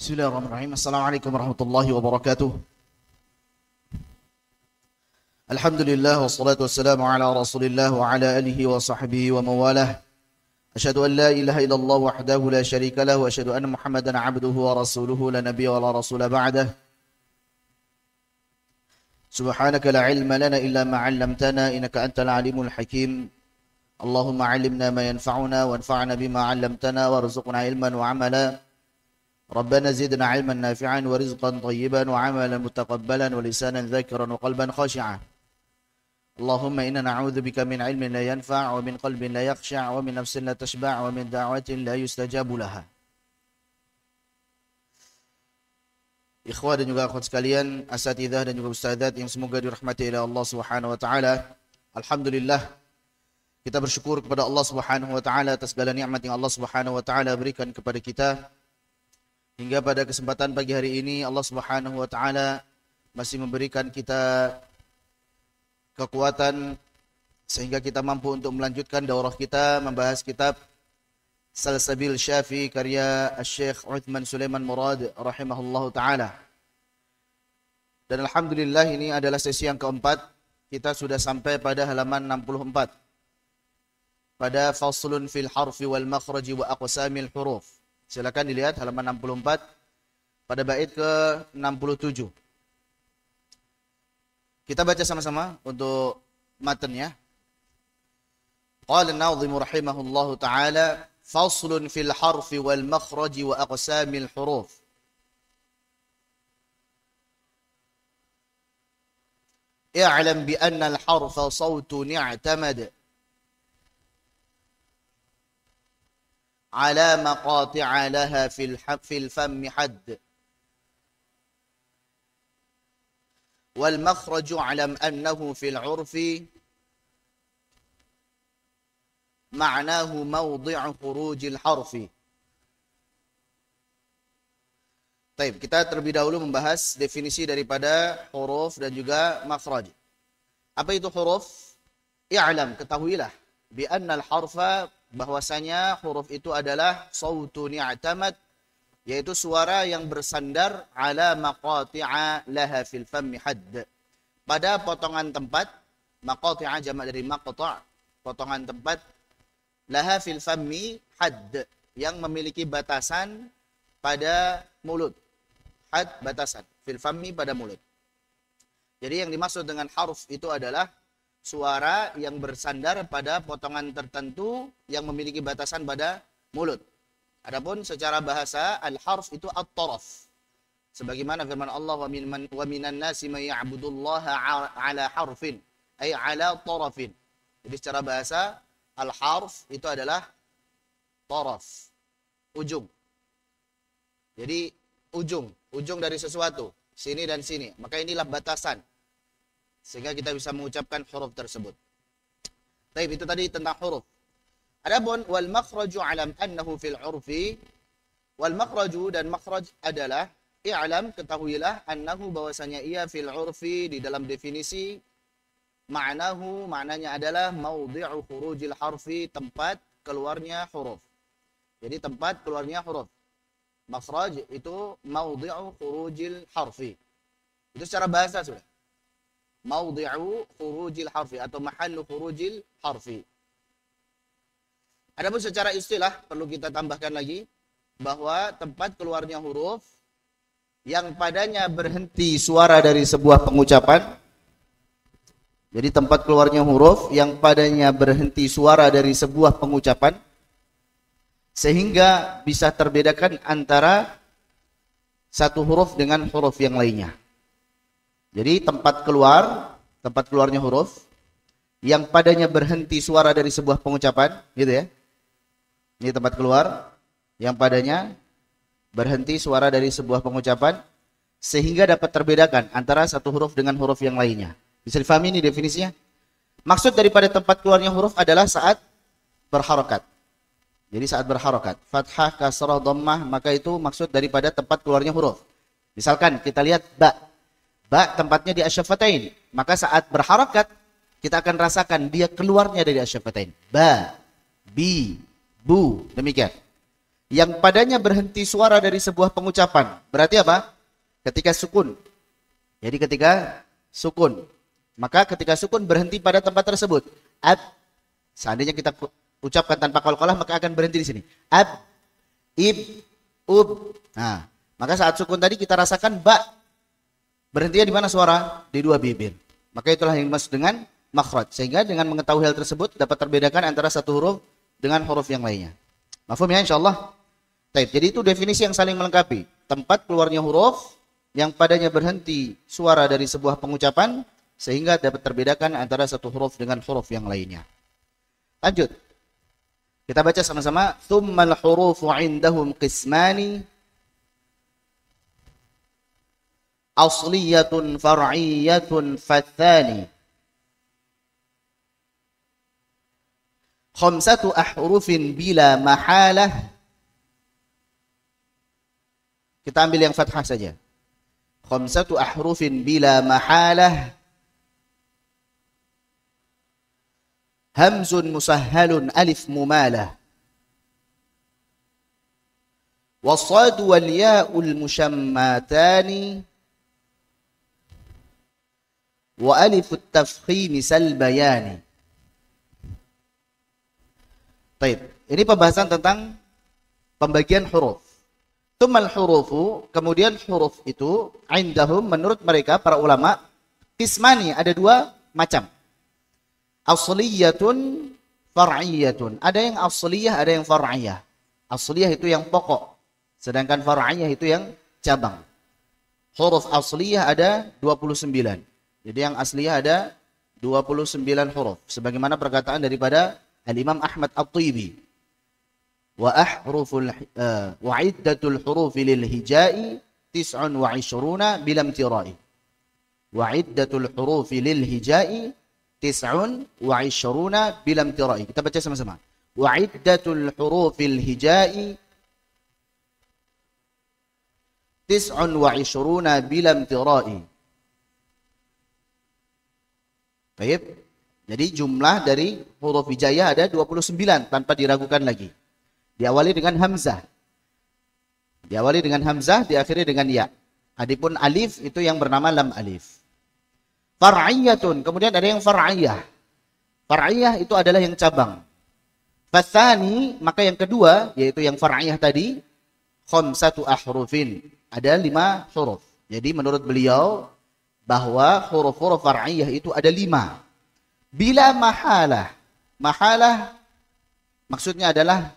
Bismillahirrahmanirrahim. Assalamualaikum warahmatullahi wabarakatuh. Alhamdulillah wassalatu wassalamu ala Rasulillah wa ala alihi wa sahbihi wa mawalah. Asyhadu an la ilaha illallah wahdahu la syarika lah wa asyhadu anna Muhammadan abduhu wa rasuluhu la nabiyya wa la rasula ba'dah. Subhanaka la ilma lana illa ma 'allamtana innaka antal alimul hakim. Allahumma 'allimna ma yanfa'una wanfa'na bima 'allamtana warzuqna ilman wa 'amala. ربنا زدنا علما نافعا ورزقا طيبا وعملا متقبلا ولسانا ذاكرا وقلبا خاشعا اللهم إنا نعوذ بك من علم لا ينفع ومن قلب لا يخشع ومن نفس لا تشبع ومن دعوة لا يستجاب لها. Ikhwah dan juga akhwat sekalian, asatidzah dan juga ustadzat yang semoga dirahmati oleh Allah Subhanahu wa taala. Alhamdulillah, kita bersyukur kepada Allah Subhanahu wa taala atas segala nikmat yang Allah Subhanahu wa taala berikan kepada kita. Hingga pada kesempatan pagi hari ini Allah Subhanahu wa taala masih memberikan kita kekuatan sehingga kita mampu untuk melanjutkan daurah kita membahas kitab Salsabil Syafi karya Syekh Uthman Sulaiman Murad rahimahullahu taala. Dan alhamdulillah ini adalah sesi yang keempat. Kita sudah sampai pada halaman 64. Pada faslun fil harfi wal makhraji wa aqsamil huruf. Silakan dilihat halaman 64 pada bait ke-67. Kita baca sama-sama untuk matanya. Qala an-nadhim rahimahullahu taala faslun fil harfi wal makhraji wa aqsamil huruf. I'lam bi anna al-harfa sawtun i'tamad على مقاطع لها في الفم حد والمخرج اعلم أنه في العرف معناه موضع خروج الحرف. Baik, kita terlebih dahulu membahas definisi daripada huruf dan juga makhraj. Apa itu huruf? I'lam, ketahuilah, bi annal harfa, bahwasanya huruf itu adalah sautun i'tamad, yaitu suara yang bersandar ala maqati'a laha fil fammi hadd, pada potongan tempat. Maqati'a jamak dari maqta', potongan tempat, laha fil fammi hadd, yang memiliki batasan pada mulut. Hadd, batasan, fil fammi, pada mulut. Jadi yang dimaksud dengan harf itu adalah suara yang bersandar pada potongan tertentu yang memiliki batasan pada mulut. Adapun secara bahasa, al-harf itu at-taraf. Sebagaimana firman Allah, wa minan nasi may ya'budullaha ala harfin, ay ala tarafin. Jadi secara bahasa, al-harf itu adalah taraf, ujung. Jadi ujung dari sesuatu, sini dan sini. Maka inilah batasan, sehingga kita bisa mengucapkan huruf tersebut. Baik, itu tadi tentang huruf. Adapun wal makhraju alam annahu fil urfi, wal makhraju, dan makhraj adalah i'lam, ketahuilah, annahu, bahwasanya ia fil urfi, di dalam definisi, ma'nahu, maknanya adalah maudhi'u khurujil harfi, tempat keluarnya huruf. Jadi tempat keluarnya huruf. Makhraj itu maudhi'u khurujil harfi. Itu secara bahasa sudah. Maudhi'u khurujil harfi atau mahallu khurujil harfi. Adapun secara istilah perlu kita tambahkan lagi bahwa tempat keluarnya huruf yang padanya berhenti suara dari sebuah pengucapan. Jadi tempat keluarnya huruf yang padanya berhenti suara dari sebuah pengucapan, sehingga bisa terbedakan antara satu huruf dengan huruf yang lainnya. Jadi tempat keluarnya huruf yang padanya berhenti suara dari sebuah pengucapan, gitu ya. Ini tempat keluar yang padanya berhenti suara dari sebuah pengucapan, sehingga dapat terbedakan antara satu huruf dengan huruf yang lainnya. Bisa difahami ini definisinya? Maksud daripada tempat keluarnya huruf adalah saat berharokat. Jadi saat berharokat, fathah, kasrah, dhammah, maka itu maksud daripada tempat keluarnya huruf. Misalkan kita lihat ba. Ba tempatnya di asyafatain, maka saat berharakat kita akan rasakan dia keluarnya dari asyafatain. Ba, bi, bu, demikian. yang padanya berhenti suara dari sebuah pengucapan. Berarti apa? Ketika sukun. Jadi ketika sukun. Maka ketika sukun berhenti pada tempat tersebut. Ab. Seandainya kita ucapkan tanpa qalqalah maka akan berhenti di sini. Ab, ib, ub. Nah, maka saat sukun tadi kita rasakan ba. Berhentinya di mana suara? Di dua bibir. Maka itulah yang dimaksud dengan makhraj. Sehingga dengan mengetahui hal tersebut dapat terbedakan antara satu huruf dengan huruf yang lainnya. Mafhum ya insyaallah? Baik, jadi itu definisi yang saling melengkapi. Tempat keluarnya huruf yang padanya berhenti suara dari sebuah pengucapan sehingga dapat terbedakan antara satu huruf dengan huruf yang lainnya. Lanjut. Kita baca sama-sama. Tsummal hurufu 'indahum qismani asliyatun far'iyyatun fathani. Khamsatu ahrufin bila mahalah. Kita ambil yang fathah saja. Khamsatu ahrufin bila mahalah. Hamzun musahhalun alif mumalah. Wasadu wal ya'ul mushammatani. Wa alifut tafkhimi salbayani. Baik, ini pembahasan tentang pembagian huruf. Tumal hurufu, kemudian huruf itu indahum menurut mereka para ulama qismani, ada dua macam. Asliyatun far'iyyatun. Ada yang asliyah, ada yang far'iyah. Asliyah itu yang pokok, sedangkan far'iyah itu yang cabang. Huruf asliyah ada 29. Jadi yang asliyah ada 29 huruf sebagaimana perkataan daripada Al-Imam Ahmad At-Tibi. Wa iddatul hurufi lil hijai 29 bilam tirai. Wa iddatul hurufi lil hijai 29 bilam tirai. Kita baca sama-sama. Wa iddatul hurufil hijai 29 bilam tirai. Baik. Jadi jumlah dari huruf hijaiyah ada 29 tanpa diragukan lagi. Diawali dengan hamzah. Diawali dengan hamzah, diakhiri dengan ya. Adapun alif itu yang bernama lam alif. Far'iyyatun, kemudian ada yang far'iyah. Far'iyah itu adalah yang cabang. Fathani, maka yang kedua yaitu yang far'iyah tadi, khamsatu ahrufin. Ada 5 huruf. Jadi menurut beliau bahwa huruf-huruf far'iyah itu ada 5. Bila mahalah. Mahalah maksudnya adalah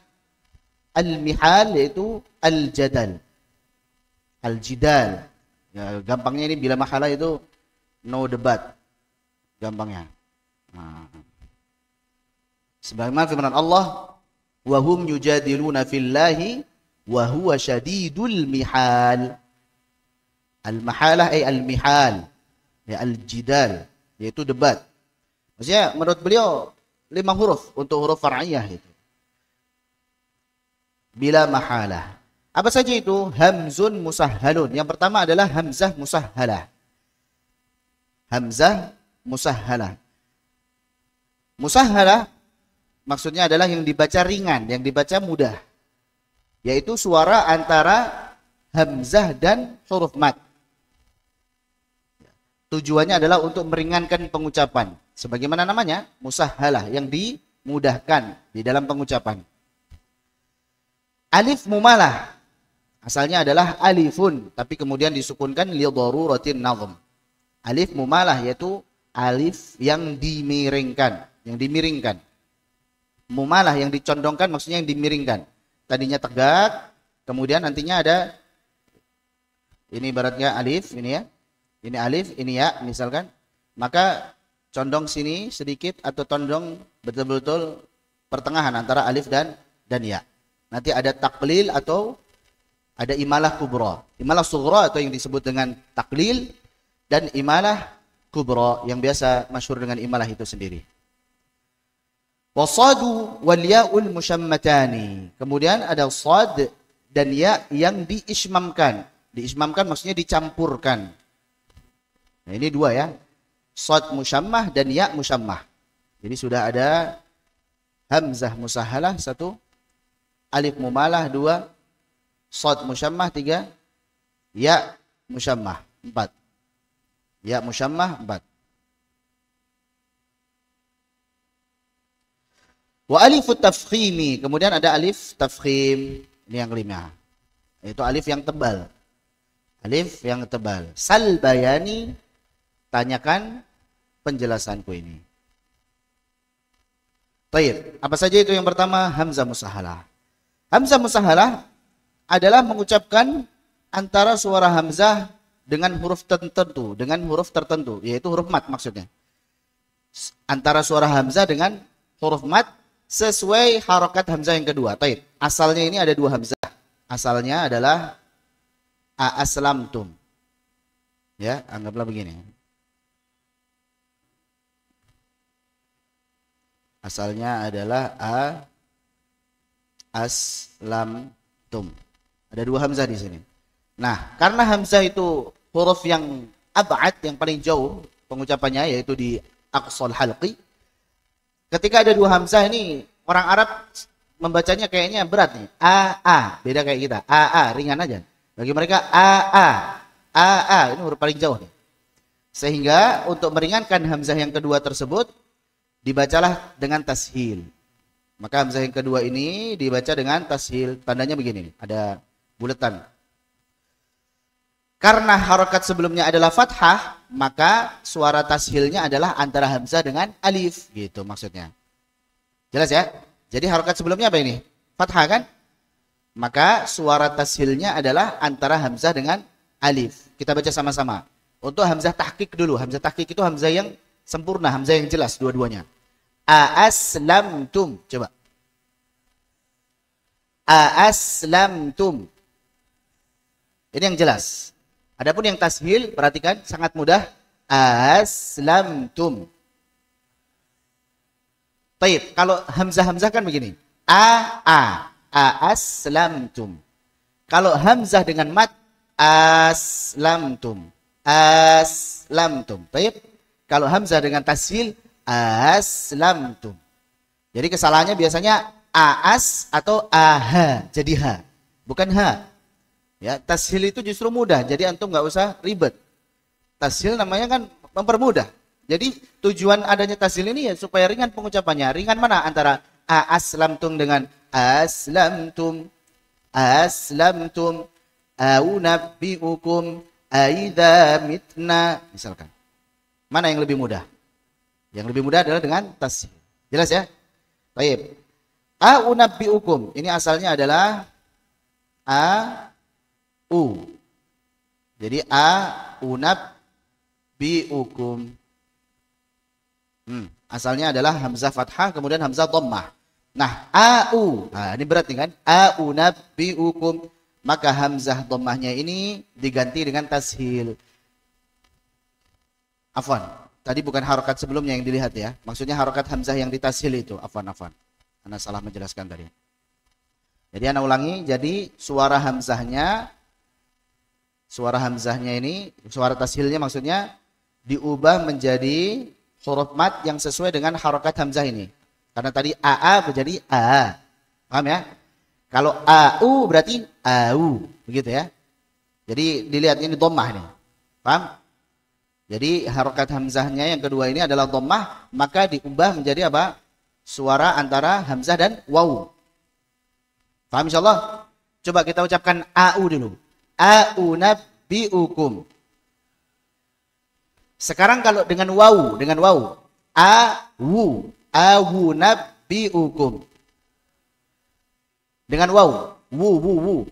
al-mihal yaitu al-jadal. Al-jidal. Ya, gampangnya ini bila mahalah itu no debat. Gampangnya. Nah. Sebagaimana firman Allah, wa hum yujadiluna fillahi wa huwa syadidul mihal. Al-mahalah ay al-mihal. Ya al-jidal yaitu debat. Maksudnya menurut beliau 5 huruf untuk huruf far'iyah itu. Bila mahalah. Apa saja itu? Hamzun musahhalun. Yang pertama adalah hamzah musahhalah. Hamzah musahhalah. Musahhalah maksudnya adalah yang dibaca ringan, yang dibaca mudah. Yaitu suara antara hamzah dan huruf mad. Tujuannya adalah untuk meringankan pengucapan. Sebagaimana namanya, musahhalah, yang dimudahkan di dalam pengucapan. Alif mumalah. Asalnya adalah alifun, tapi kemudian disukunkan li daruratin nazm. Alif mumalah yaitu alif yang dimiringkan, yang dimiringkan. Mumalah yang dicondongkan maksudnya yang dimiringkan. Tadinya tegak, kemudian nantinya ada ini ibaratnya alif, ini ya. Ini alif, ini ya, misalkan. Maka condong sini sedikit atau condong betul-betul pertengahan antara alif dan ya. Nanti ada taklil atau ada imalah kubra. Imalah sughra atau yang disebut dengan taklil dan imalah kubra yang biasa masyhur dengan imalah itu sendiri. Wasadu wal ya'ul musyammatani. Kemudian ada sad dan ya yang diismamkan. Diismamkan maksudnya dicampurkan. Nah, ini 2 ya. Sad musyammah dan ya musyammah. Jadi sudah ada hamzah musahhalah 1, alif mumalah 2, shad musyammah 3, ya musyammah 4. Ya musyammah 4. Wa alifut tafkhimi, kemudian ada alif tafkhim, ini yang kelima. Yaitu alif yang tebal. Alif yang tebal. Sal bayani, tanyakan penjelasanku ini. Baik, apa saja itu? Yang pertama, hamzah musahalah. Hamzah musahalah adalah mengucapkan antara suara hamzah dengan huruf tertentu, yaitu huruf mat maksudnya. Antara suara hamzah dengan huruf mat sesuai harokat hamzah yang kedua. Baik, asalnya ini ada 2 hamzah. Asalnya adalah a-aslamtum. Ya, anggaplah begini. Asalnya adalah a-aslamtum. Ada 2 hamzah di sini. Nah, karena hamzah itu huruf yang ab'ad, yang paling jauh pengucapannya, yaitu di aqsal halqi. Ketika ada 2 hamzah ini, orang Arab membacanya kayaknya berat nih. A, beda kayak kita. A, ringan aja. Bagi mereka A, ini huruf paling jauh nih. Sehingga untuk meringankan hamzah yang kedua tersebut, dibacalah dengan tashil. Maka hamzah yang kedua ini dibaca dengan tashil. Tandanya begini nih, ada buletan. Karena harokat sebelumnya adalah fathah, maka suara tashilnya adalah antara hamzah dengan alif, gitu maksudnya. Jelas ya? Jadi harokat sebelumnya apa ini? Fathah kan? Maka suara tashilnya adalah antara hamzah dengan alif. Kita baca sama-sama. Untuk hamzah tahqiq dulu. Hamzah tahqiq itu hamzah yang sempurna, hamzah yang jelas dua-duanya. A-aslamtum. Coba. A-aslamtum. Ini yang jelas. Adapun yang tashil, perhatikan, sangat mudah. A-aslamtum. Baik, kalau hamzah-hamzah kan begini. A-aslamtum. Kalau hamzah dengan mat, aslamtum. Aslamtum. Baik. Kalau hamzah dengan tashil, aslamtum. Jadi kesalahannya biasanya aas atau aha, jadi ha, bukan ha. Ya, tashil itu justru mudah, jadi antum nggak usah ribet. Tashil namanya kan mempermudah. Jadi tujuan adanya tashil ini ya supaya ringan pengucapannya. Ringan mana antara aslamtum dengan aslamtum, aslamtum, aunabbiukum, aidza mitna, misalkan. Mana yang lebih mudah? Yang lebih mudah adalah dengan tashil. Jelas ya? Baik. Aunabbiukum, ini asalnya adalah u. Jadi aunabbiukum. Asalnya adalah hamzah fathah kemudian hamzah dhammah. Nah, au. Nah, ini berat nih kan? Aunabbiukum. Maka hamzah dhammahnya ini diganti dengan tashil. Afwan. Tadi bukan harokat sebelumnya yang dilihat ya. Maksudnya harokat hamzah yang ditashil itu. Afwan. Anda salah menjelaskan tadi. Jadi Anda ulangi. Jadi suara hamzahnya ini, suara tashilnya maksudnya diubah menjadi huruf mat yang sesuai dengan harokat hamzah ini. Karena tadi AA menjadi A. Paham ya? Kalau AU berarti AU. Begitu ya. Jadi dilihat ini dhammah nih. Paham? Jadi harokat hamzahnya yang kedua ini adalah dhammah, maka diubah menjadi apa? Suara antara hamzah dan waw. Paham insyaallah? Coba kita ucapkan AU dulu. Aunabbiukum. Sekarang kalau dengan waw, aunabbiukum. Dengan waw, wu.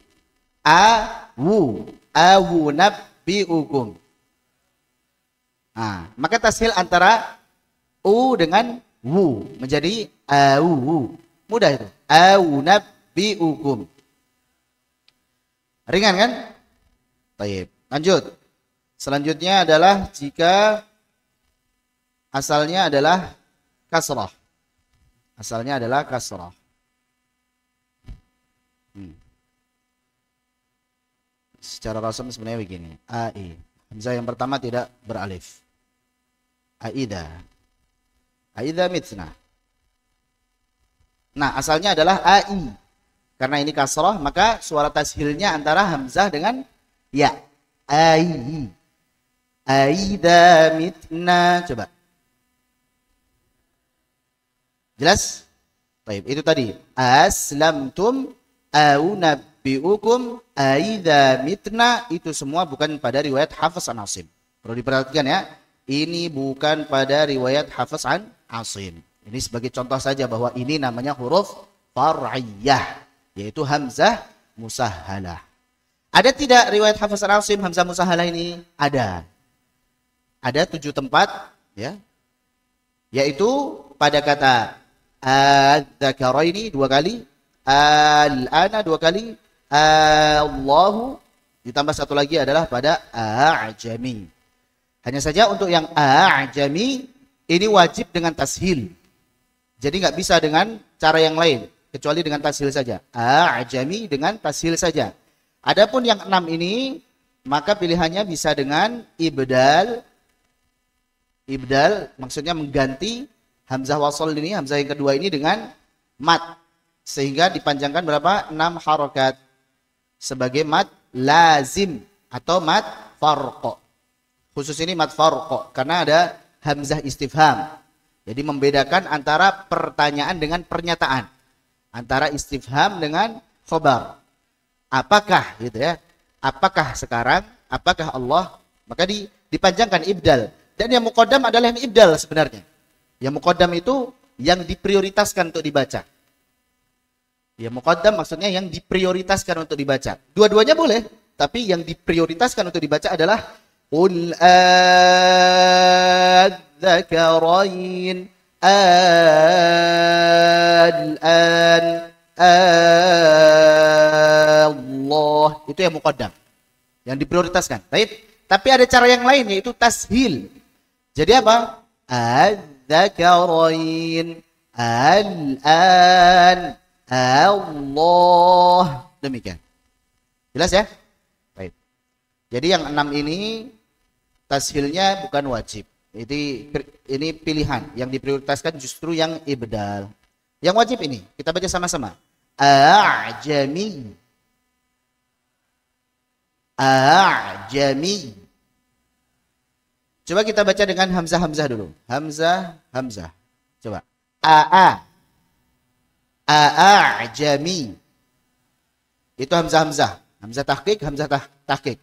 Aunabbiukum. Nah, maka tashil antara u dengan wu menjadi au. Mudah itu. Aunabbiukum. Ringan kan? Baik. Lanjut. Selanjutnya adalah jika asalnya adalah kasrah. Asalnya adalah kasrah. Secara rasam sebenarnya begini. Ai. Hamzah yang pertama tidak beralif. Aida. Aida mitna. Nah, asalnya adalah ai. Karena ini kasrah, maka suara tashilnya antara hamzah dengan ya. Ai. Aida mitna. Coba. Jelas? Baik, itu tadi. Aslamtum au nabbiukum aida mitna. Itu semua bukan pada riwayat Hafiz an Asim. Perlu diperhatikan ya. Ini bukan pada riwayat Hafiz an Asim. Ini sebagai contoh saja bahwa ini namanya huruf far'iyah, yaitu hamzah musahhalah. Ada tidak riwayat Hafiz an Asim hamzah musahhalah ini? Ada. Ada 7 tempat ya. Yaitu pada kata adzakaraini 2 kali, al-ana 2 kali, Allahu, ditambah 1 lagi adalah pada a'jami. Hanya saja untuk yang a'jami ini wajib dengan tashil. Jadi nggak bisa dengan cara yang lain kecuali dengan tashil saja. A'jami dengan tashil saja. Adapun yang 6 ini maka pilihannya bisa dengan ibdal. Ibdal maksudnya mengganti hamzah wasl ini, hamzah yang kedua ini dengan mat. Sehingga dipanjangkan berapa? 6 harokat. Sebagai mat lazim atau mat farqa. Khusus ini mat farqa karena ada hamzah istifham. Jadi membedakan antara pertanyaan dengan pernyataan. Antara istifham dengan khobar. Apakah gitu ya? Apakah sekarang? Apakah Allah? Maka dipanjangkan ibdal. Dan yang muqaddam adalah yang ibdal sebenarnya. Yang muqaddam itu yang diprioritaskan untuk dibaca. Ya muqaddam maksudnya yang diprioritaskan untuk dibaca. Dua-duanya boleh, tapi yang diprioritaskan untuk dibaca adalah qul adzakarain al-an Allah. Itu yang muqaddam. Yang diprioritaskan. Tapi ada cara yang lain yaitu tashil. Jadi apa? Adzakarain al-an Allah. Demikian. Jelas ya? Baik. Jadi yang 6 ini tashilnya bukan wajib. Ini pilihan. Yang diprioritaskan justru yang ibdal. Yang wajib ini kita baca sama-sama. A'jami. A'jami. Coba kita baca dengan hamzah-hamzah dulu. Hamzah. Coba. A'jami. Itu hamzah-hamzah. Hamzah tahqiq, hamzah tahqiq.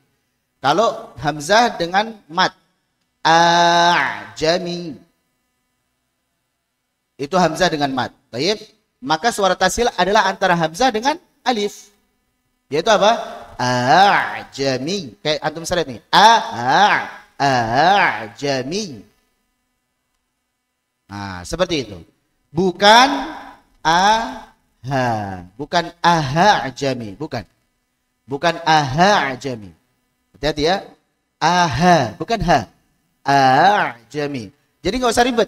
Kalau hamzah dengan mat. A'jami. Itu hamzah dengan mat. Baik. Maka suara tasil adalah antara hamzah dengan alif. Yaitu apa? A'jami. Kayak antum lihat nih. A'jami. Nah, seperti itu. Bukan bukan aha'jami, bukan. Bukan aha'jami. Hati-hati ya. Bukan ha. A'jami. Jadi nggak usah ribet.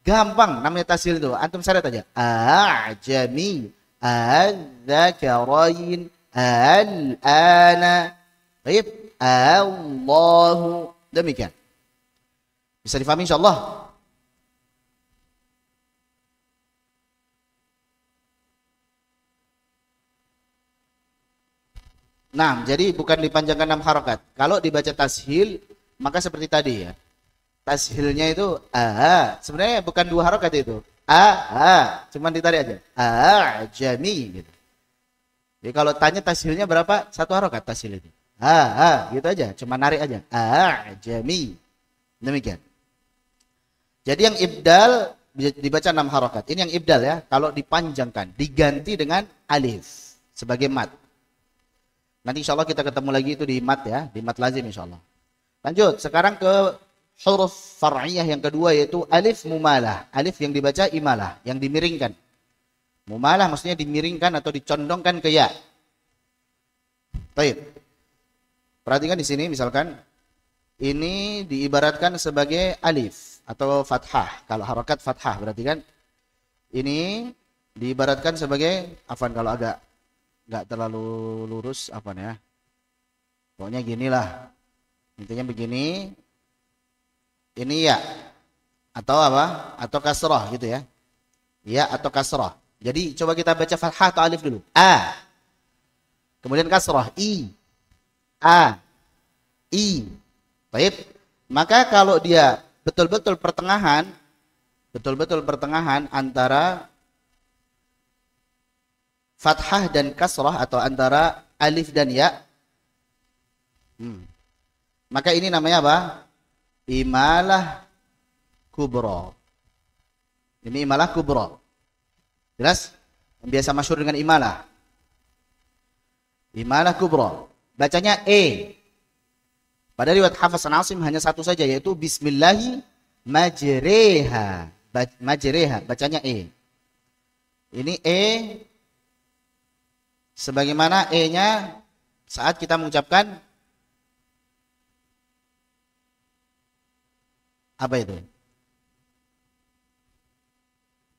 Gampang namanya tasil itu. Antum syarat aja. A'jami. Adzakarain. Al-ana. Baik. Allahu. Demikian. Bisa difahami insyaallah. Nah, jadi bukan dipanjangkan 6 harokat. Kalau dibaca tashil, maka seperti tadi ya. Tashilnya itu sebenarnya bukan 2 harokat itu. Cuman ditarik aja. Jami gitu. Jadi kalau tanya tashilnya berapa? 1 harokat tashil itu. Gitu aja, cuma narik aja. Jami. Demikian. Jadi yang ibdal dibaca 6 harokat. Ini yang ibdal ya. Kalau dipanjangkan, diganti dengan alif sebagai mat. Nanti insya Allah kita ketemu lagi itu di mat ya, di mat lazim insya Allah. Lanjut, sekarang ke huruf far'iyah yang kedua yaitu alif mumalah. Alif yang dibaca imalah, yang dimiringkan. Mumalah maksudnya dimiringkan atau dicondongkan ke ya. Baik. Perhatikan di sini misalkan ini diibaratkan sebagai alif atau fathah. Kalau harokat fathah berarti kan ini diibaratkan sebagai kalau agak nggak terlalu lurus ya. Pokoknya ginilah. Intinya begini. Ini ya atau apa? Atau kasrah gitu ya. Ya atau kasrah. Jadi coba kita baca fathah atau alif dulu. Kemudian kasrah i, a, i. Baik. Maka kalau dia betul-betul pertengahan antara fathah dan kasrah atau antara alif dan ya, maka ini namanya apa? Imalah kubra. Ini imalah kubra. Jelas? Biasa masyhur dengan imalah. Imalah kubra. Bacanya e. Pada riwayat Hafs an Asim hanya satu saja, yaitu bismillahi majreha. Majreha, bacanya e. Ini e sebagaimana e-nya saat kita mengucapkan apa itu?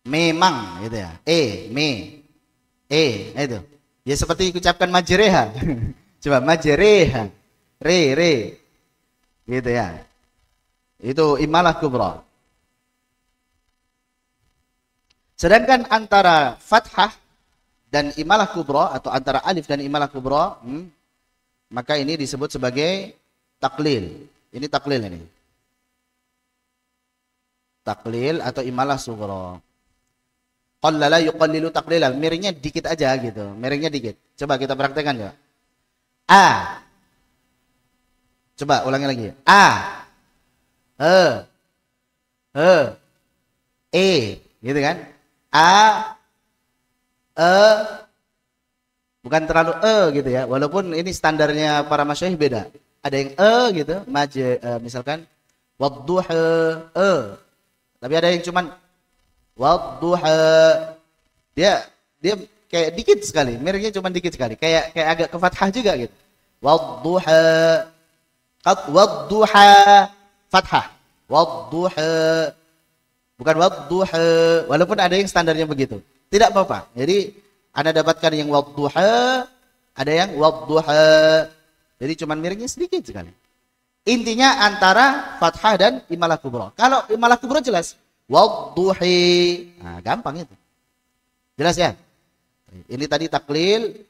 Memang gitu ya. Itu. Ya seperti ucapkan majreha. Coba majreha. Re. Gitu ya. Itu imalah kubra. Sedangkan antara fathah dan imalah kubra atau antara alif dan imalah kubra, maka ini disebut sebagai taklil. Ini taklil ini. Taklil atau imalah sughra. Qallala yuqallilu taqlila. Miringnya dikit aja gitu. Miringnya dikit. Coba kita praktekkan ya. A. Coba ulangi lagi. A. E. Gitu kan? A. Bukan terlalu gitu ya. Walaupun ini standarnya para masyayikh beda. Ada yang gitu. Misalkan wadduha tapi ada yang cuman wadduha. Dia kayak dikit sekali, miringnya cuma dikit sekali, kayak agak ke fathah juga gitu. Wadduha. Wadduha fathah. Wadduha. Bukan wadduha. Walaupun ada yang standarnya begitu. Tidak apa-apa. Jadi Anda dapatkan yang wadduha, ada yang wadduha. Jadi cuman miringnya sedikit sekali. Intinya antara fathah dan imalah kubra. Kalau imalah kubra jelas wadduhi. Nah, gampang itu. Jelas ya? Ini tadi taklil.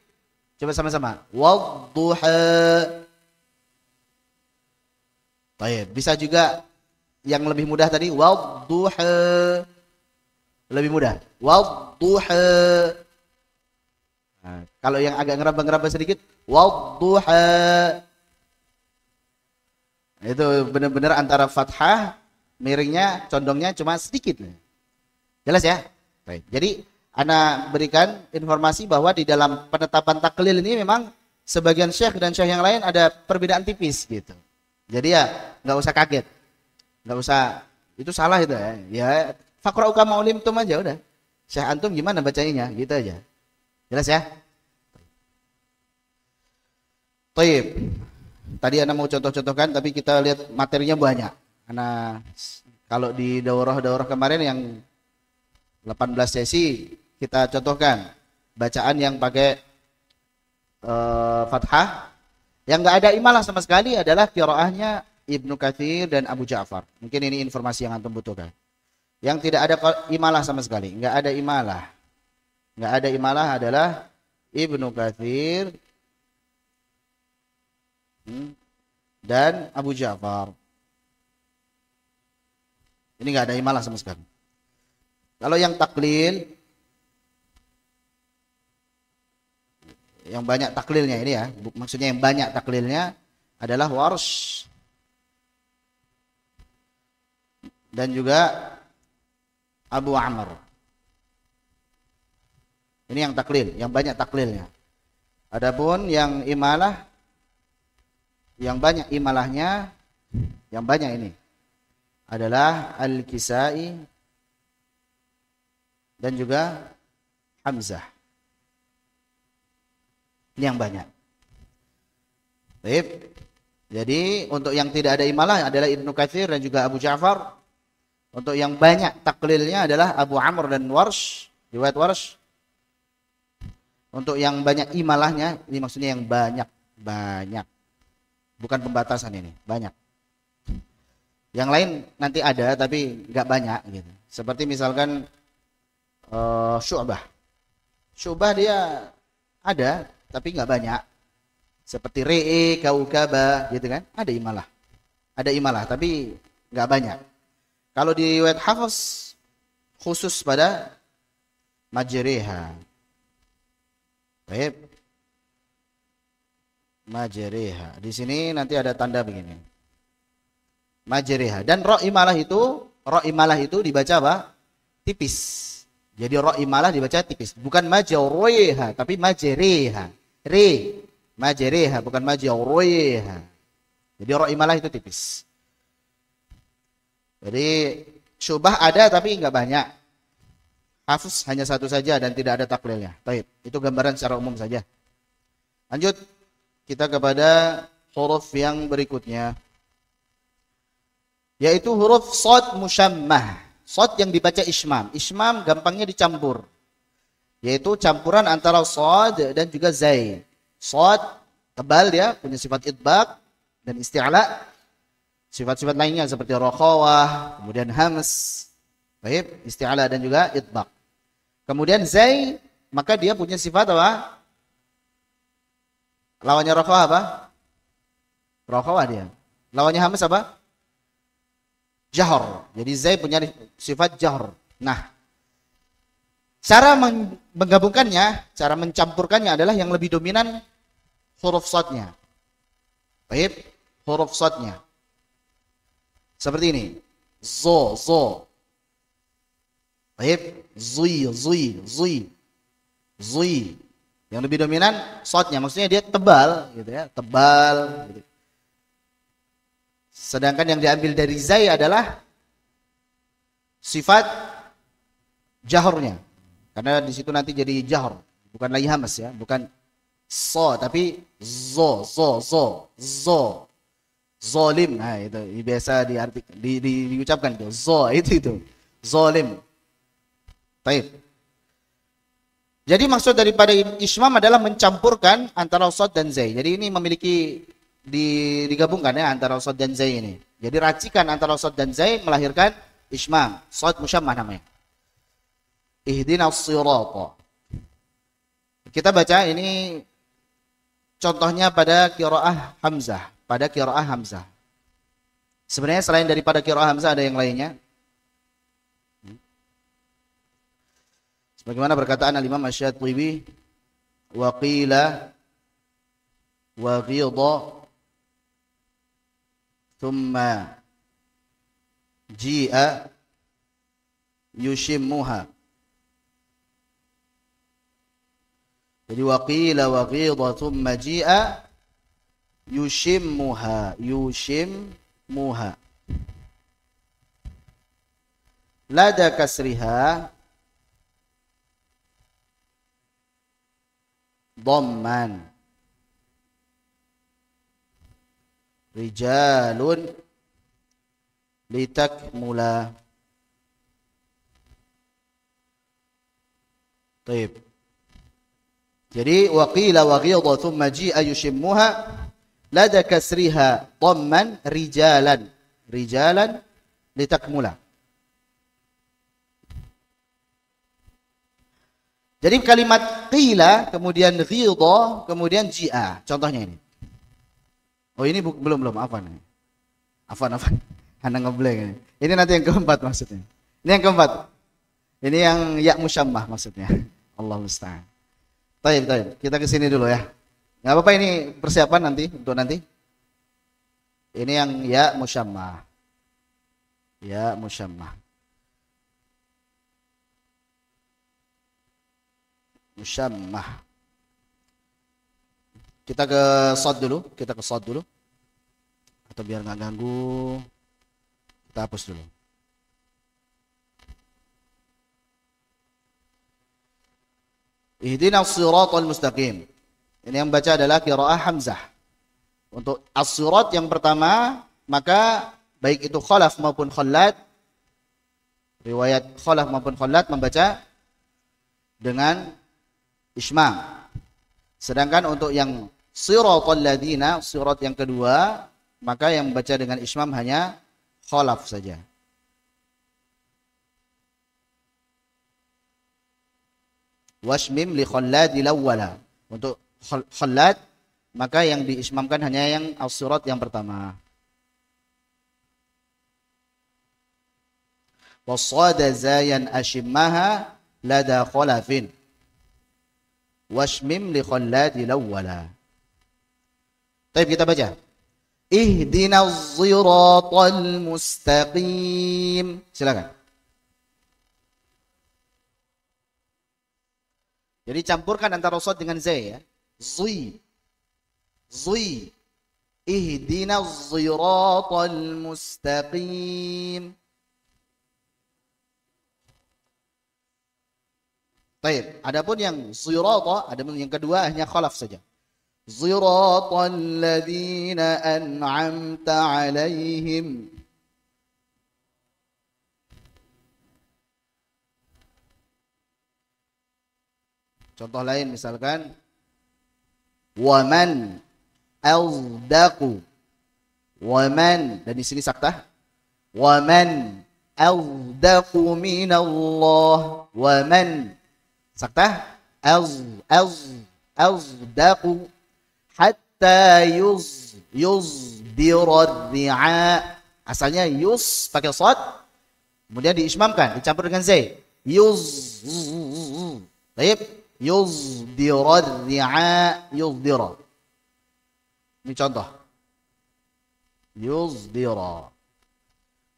Coba sama-sama. Wadduha. Baik, bisa juga yang lebih mudah tadi wadduha. Lebih mudah. Wadduha. Nah, kalau yang agak ngeraba-ngeraba sedikit wadduha. Itu benar-benar antara fathah, miringnya, condongnya cuma sedikit. Jelas ya? Baik. Jadi Ana berikan informasi bahwa di dalam penetapan taklil ini memang sebagian syekh dan syekh yang lain ada perbedaan tipis gitu. Jadi ya nggak usah kaget, nggak usah itu salah itu ya. Ya faqra'u kama ulimtum aja udah. Syekh antum gimana bacanya gitu aja. Jelas ya? Baik. Tadi Ana mau contoh-contohkan, tapi kita lihat materinya banyak. Ana kalau di daurah-daurah kemarin yang 18 sesi kita contohkan bacaan yang pakai fathah, yang nggak ada imalah sama sekali adalah qiraahnya Ibnu Katsir dan Abu Ja'far. Mungkin ini informasi yang antum butuhkan. Yang tidak ada imalah sama sekali, nggak ada imalah. Nggak ada imalah adalah Ibnu Katsir dan Abu Ja'far. Ini nggak ada imalah sama sekali. Kalau yang taklil, yang banyak taklilnya ini ya, maksudnya yang banyak taklilnya adalah Warsh dan juga Abu Amr. Ini yang taklil, yang banyak taklilnya. Adapun yang imalah, yang banyak imalahnya, yang banyak ini adalah Al-Kisai dan juga Hamzah. Ini yang banyak. Baik. Jadi untuk yang tidak ada imalah adalah Ibnu Katsir dan juga Abu Ja'far. Untuk yang banyak taklilnya adalah Abu Amr dan Warsh, riwayat Warsh. Untuk yang banyak imalahnya, ini maksudnya yang banyak. Bukan pembatasan ini, banyak. Yang lain nanti ada tapi nggak banyak gitu. Seperti misalkan Syu'bah dia ada tapi nggak banyak. Seperti re'e, kaukaba, gitu kan? Ada imalah, tapi nggak banyak. Kalau di riwayat Hafs khusus pada majriha. Baik. Majriha. Di sini nanti ada tanda begini. Majriha. Dan ro imalah itu dibaca apa? Tipis. Jadi ro imalah dibaca tipis. Bukan majriha, tapi majriha. Majriha, bukan majriha. Jadi ro imalah itu tipis. Jadi syubah ada tapi nggak banyak. Hafs hanya satu saja dan tidak ada taklilnya. Baik, itu gambaran secara umum saja. Lanjut kita kepada huruf yang berikutnya, yaitu huruf shad musyammah. Shad yang dibaca ismam. Ismam gampangnya dicampur, yaitu campuran antara shad dan juga zai. Shad tebal, dia punya sifat idbaq dan isti'la. Sifat-sifat lainnya seperti rokhawah, kemudian hams, baik, isti'ala dan juga idbaq. Kemudian zai, maka dia punya sifat apa? Lawannya rokhawah apa? Rokhawah dia. Lawannya hams apa? Jahr. Jadi zai punya sifat jahr. Nah, cara menggabungkannya, cara mencampurkannya adalah yang lebih dominan huruf shadnya. Baik, huruf shadnya. Seperti ini. Zo. Baik, zui. Yang lebih dominan shadnya, maksudnya dia tebal gitu ya, tebal gitu. Sedangkan yang diambil dari zai adalah sifat jahrnya. Karena di situ nanti jadi jahr, bukan lagi hamas ya, bukan so tapi zo. Zolim, nah itu biasa diucapkan itu. Itu zolim. Baik. Jadi maksud daripada ismam adalah mencampurkan antara shad dan zai. Jadi ini memiliki digabungkan ya antara shad dan zai ini. Jadi racikan antara shad dan zai melahirkan ismam. Shad musyammah namanya. Ihdinas sirata. Kita baca ini contohnya pada qiraah Hamzah. Pada qiraah Hamzah. Sebenarnya selain daripada qiraah Hamzah ada yang lainnya. Sebagaimana perkataan Al-Imam Asy-Syatibi, wa qila wa ghidha thumma ji'a yushimmuha. Jadi wa qila wa ghidha thumma ji'a yushimmuha. Lada kasriha dhamman rijalun litakmula. Baik. Jadi waqila wa ghidha thumma ji'a yushimmuha lada kasriha dhamman rijalan litakmula. Jadi kalimat qila, kemudian ghidha, kemudian ji'a. Contohnya ini. Oh ini belum, afan. Hana ngeblank ini. Ini nanti yang keempat maksudnya. Ini yang keempat. Ini yang ya musyammah maksudnya. Allah musta'an. Taib. Kita ke sini dulu ya. Enggak apa-apa, ini persiapan nanti untuk nanti. Ini yang ya musyammah. Ya musyammah. Musyammah. Kita ke shad dulu, atau biar nggak ganggu kita hapus dulu. Ihdinas siratal mustaqim. Ini yang baca adalah qiraah Hamzah. Untuk as-sirat yang pertama, maka baik itu Khalaf maupun Khallad, riwayat Khalaf maupun Khallad membaca dengan ismam. Sedangkan untuk yang siratal ladzina, sirat yang kedua, maka yang membaca dengan ismam hanya Khalaf saja. Washmim li Khallad ilawwala. Untuk khallat, maka yang diismamkan hanya yang as-surat yang pertama. Wasada zayan ashimmaha lada khalafin washmim li khalladi lawwala. Baik, kita baca. Ihdinas siratal mustaqim. Silakan. Jadi campurkan antara shad dengan zai ya. Zui. Zui. Ihdinas siratal mustaqim. Baik, adapun yang sirata, adapun yang kedua hanya khalaf saja. Siratal ladzina an'amta 'alaihim. Contoh lain misalkan waman awdaqu. Waman, dan di sini saktah. Waman awdaqu minallah. Waman saktah awdaqu hatta yuzdirar ri'a. Asalnya yus pakai shad, kemudian diismamkan, dicampur dengan zai. Baik, yuzdirar ri'a, yuzdira. Ini contoh. Yuzdira.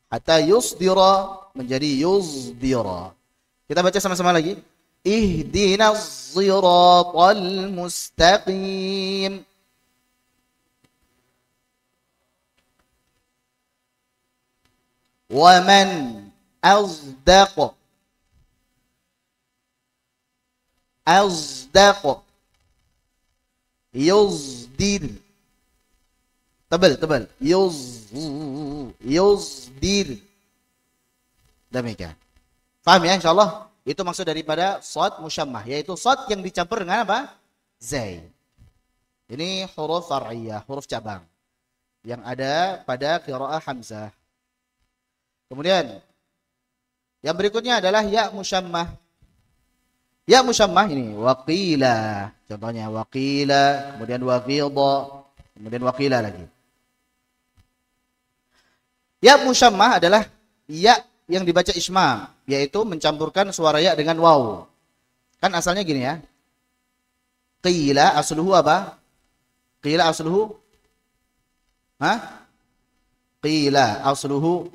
Hatta yuzdira menjadi yuzdira. Kita baca sama-sama lagi. Ihdinas siratal mustaqim. Wa man azdaqa. Azdaqa. Yuzdir. Tebal. Yuzdir. Demikian. Paham ya insyaallah? Itu maksud daripada shad musyammah, yaitu shad yang dicampur dengan apa? Zai. Ini huruf far'iyah, huruf cabang yang ada pada qiraah Hamzah. Kemudian yang berikutnya adalah ya musyammah. Ya musyammah ini waqila, contohnya waqila, kemudian waqidha, kemudian waqila lagi. Ya musyammah adalah ya yang dibaca ismam, yaitu mencampurkan suara ya dengan waw. Kan asalnya gini ya. Qila asluhu apa? Qila asluhu Qila asluhu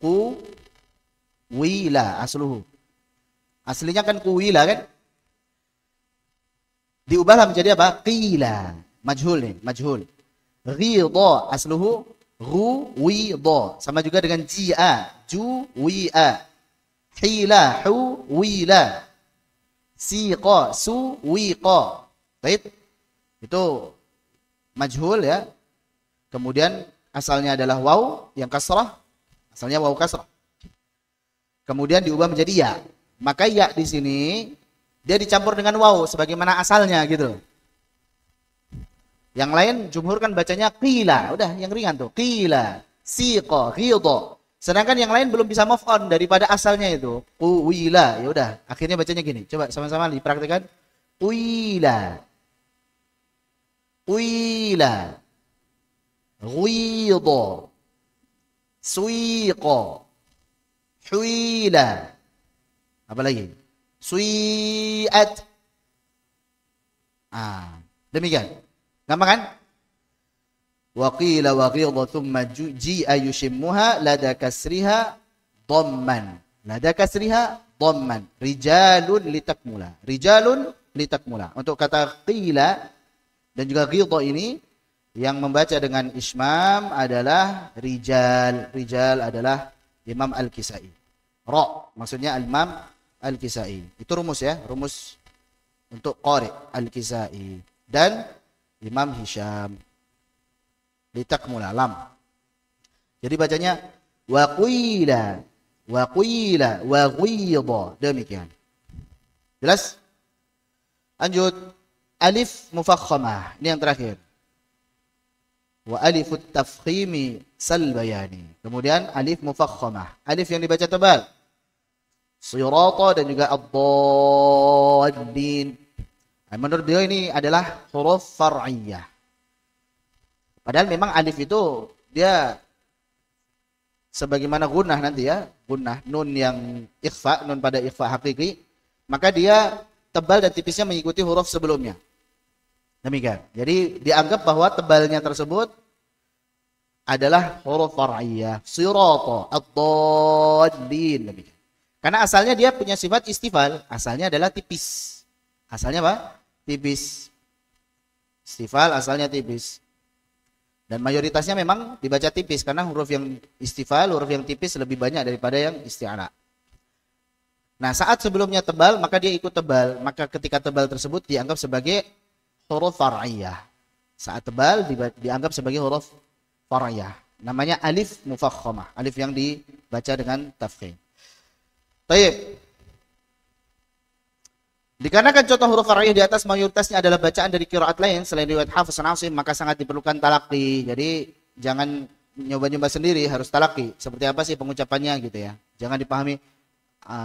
Quwila asluhu. Aslinya kan kuwila kan? Diubahlah menjadi apa? Qila. Majhul nih, majhul. Ghidha asluhu Ruwidha, sama juga dengan ji'a, juwi'a. Hila, huwila. Siqa, suwiqa. Baik. Itu majhul ya. Kemudian asalnya adalah waw yang kasrah. Asalnya waw kasrah. Kemudian diubah menjadi ya. Maka ya di sini dia dicampur dengan waw sebagaimana asalnya gitu. Yang lain jumhur kan bacanya qila, udah yang ringan tuh. Qila, siqa, ghidha. Sedangkan yang lain belum bisa move on daripada asalnya itu. Quwila, ya udah, akhirnya bacanya gini. Coba sama-sama dipraktikkan. Quwila. Quwila. Ghidha. Suiqa. Huila. Apa lagi? Sui'at. Demikian. Gampang kan? Waqila waghidha thumma ji'a yushimmuha lada kasriha dhamman. Lada kasriha dhamman. Rijalun litakmula. Rijalun litakmula. Untuk kata qila dan juga ghidha ini yang membaca dengan ismam adalah rijal. Rijal adalah Imam Al-Kisai. Ra maksudnya Imam Al-Kisai. Itu rumus ya, rumus untuk qari Al-Kisai dan Imam Hisham. Litakmula lam. Jadi bacanya waqila, waqila, waghidha. Demikian. Jelas? Lanjut. Alif mufakhamah. Ini yang terakhir. Wa alifut tafkhimi salbayani. Kemudian alif mufakhamah. Alif yang dibaca tebal. Sirata dan juga ad-dallin. Nah, menurut beliau ini adalah huruf far'iyah. Padahal memang alif itu dia sebagaimana gunnah nanti ya, gunnah nun yang ikhfa, nun pada ikhfa hakiki, maka dia tebal dan tipisnya mengikuti huruf sebelumnya. Demikian. Jadi dianggap bahwa tebalnya tersebut adalah huruf far'iyah. Sirata ad-dallin. Demikian. Karena asalnya dia punya sifat istifal, asalnya adalah tipis. Asalnya apa? Tipis. Istifal asalnya tipis. Dan mayoritasnya memang dibaca tipis karena huruf yang istifal, huruf yang tipis lebih banyak daripada yang isti'ala. Nah, saat sebelumnya tebal, maka dia ikut tebal. Maka ketika tebal tersebut dianggap sebagai huruf far'iyah. Saat tebal dianggap sebagai huruf far'iyah. Namanya alif mufakhamah, alif yang dibaca dengan tafkhim. Baik. Dikarenakan contoh huruf far'iyah di atas mayoritasnya adalah bacaan dari qiraat lain selain riwayat Hafs dan Asim, maka sangat diperlukan talaqi. Jadi jangan nyoba-nyoba sendiri, harus talaqi. Seperti apa sih pengucapannya gitu ya. Jangan dipahami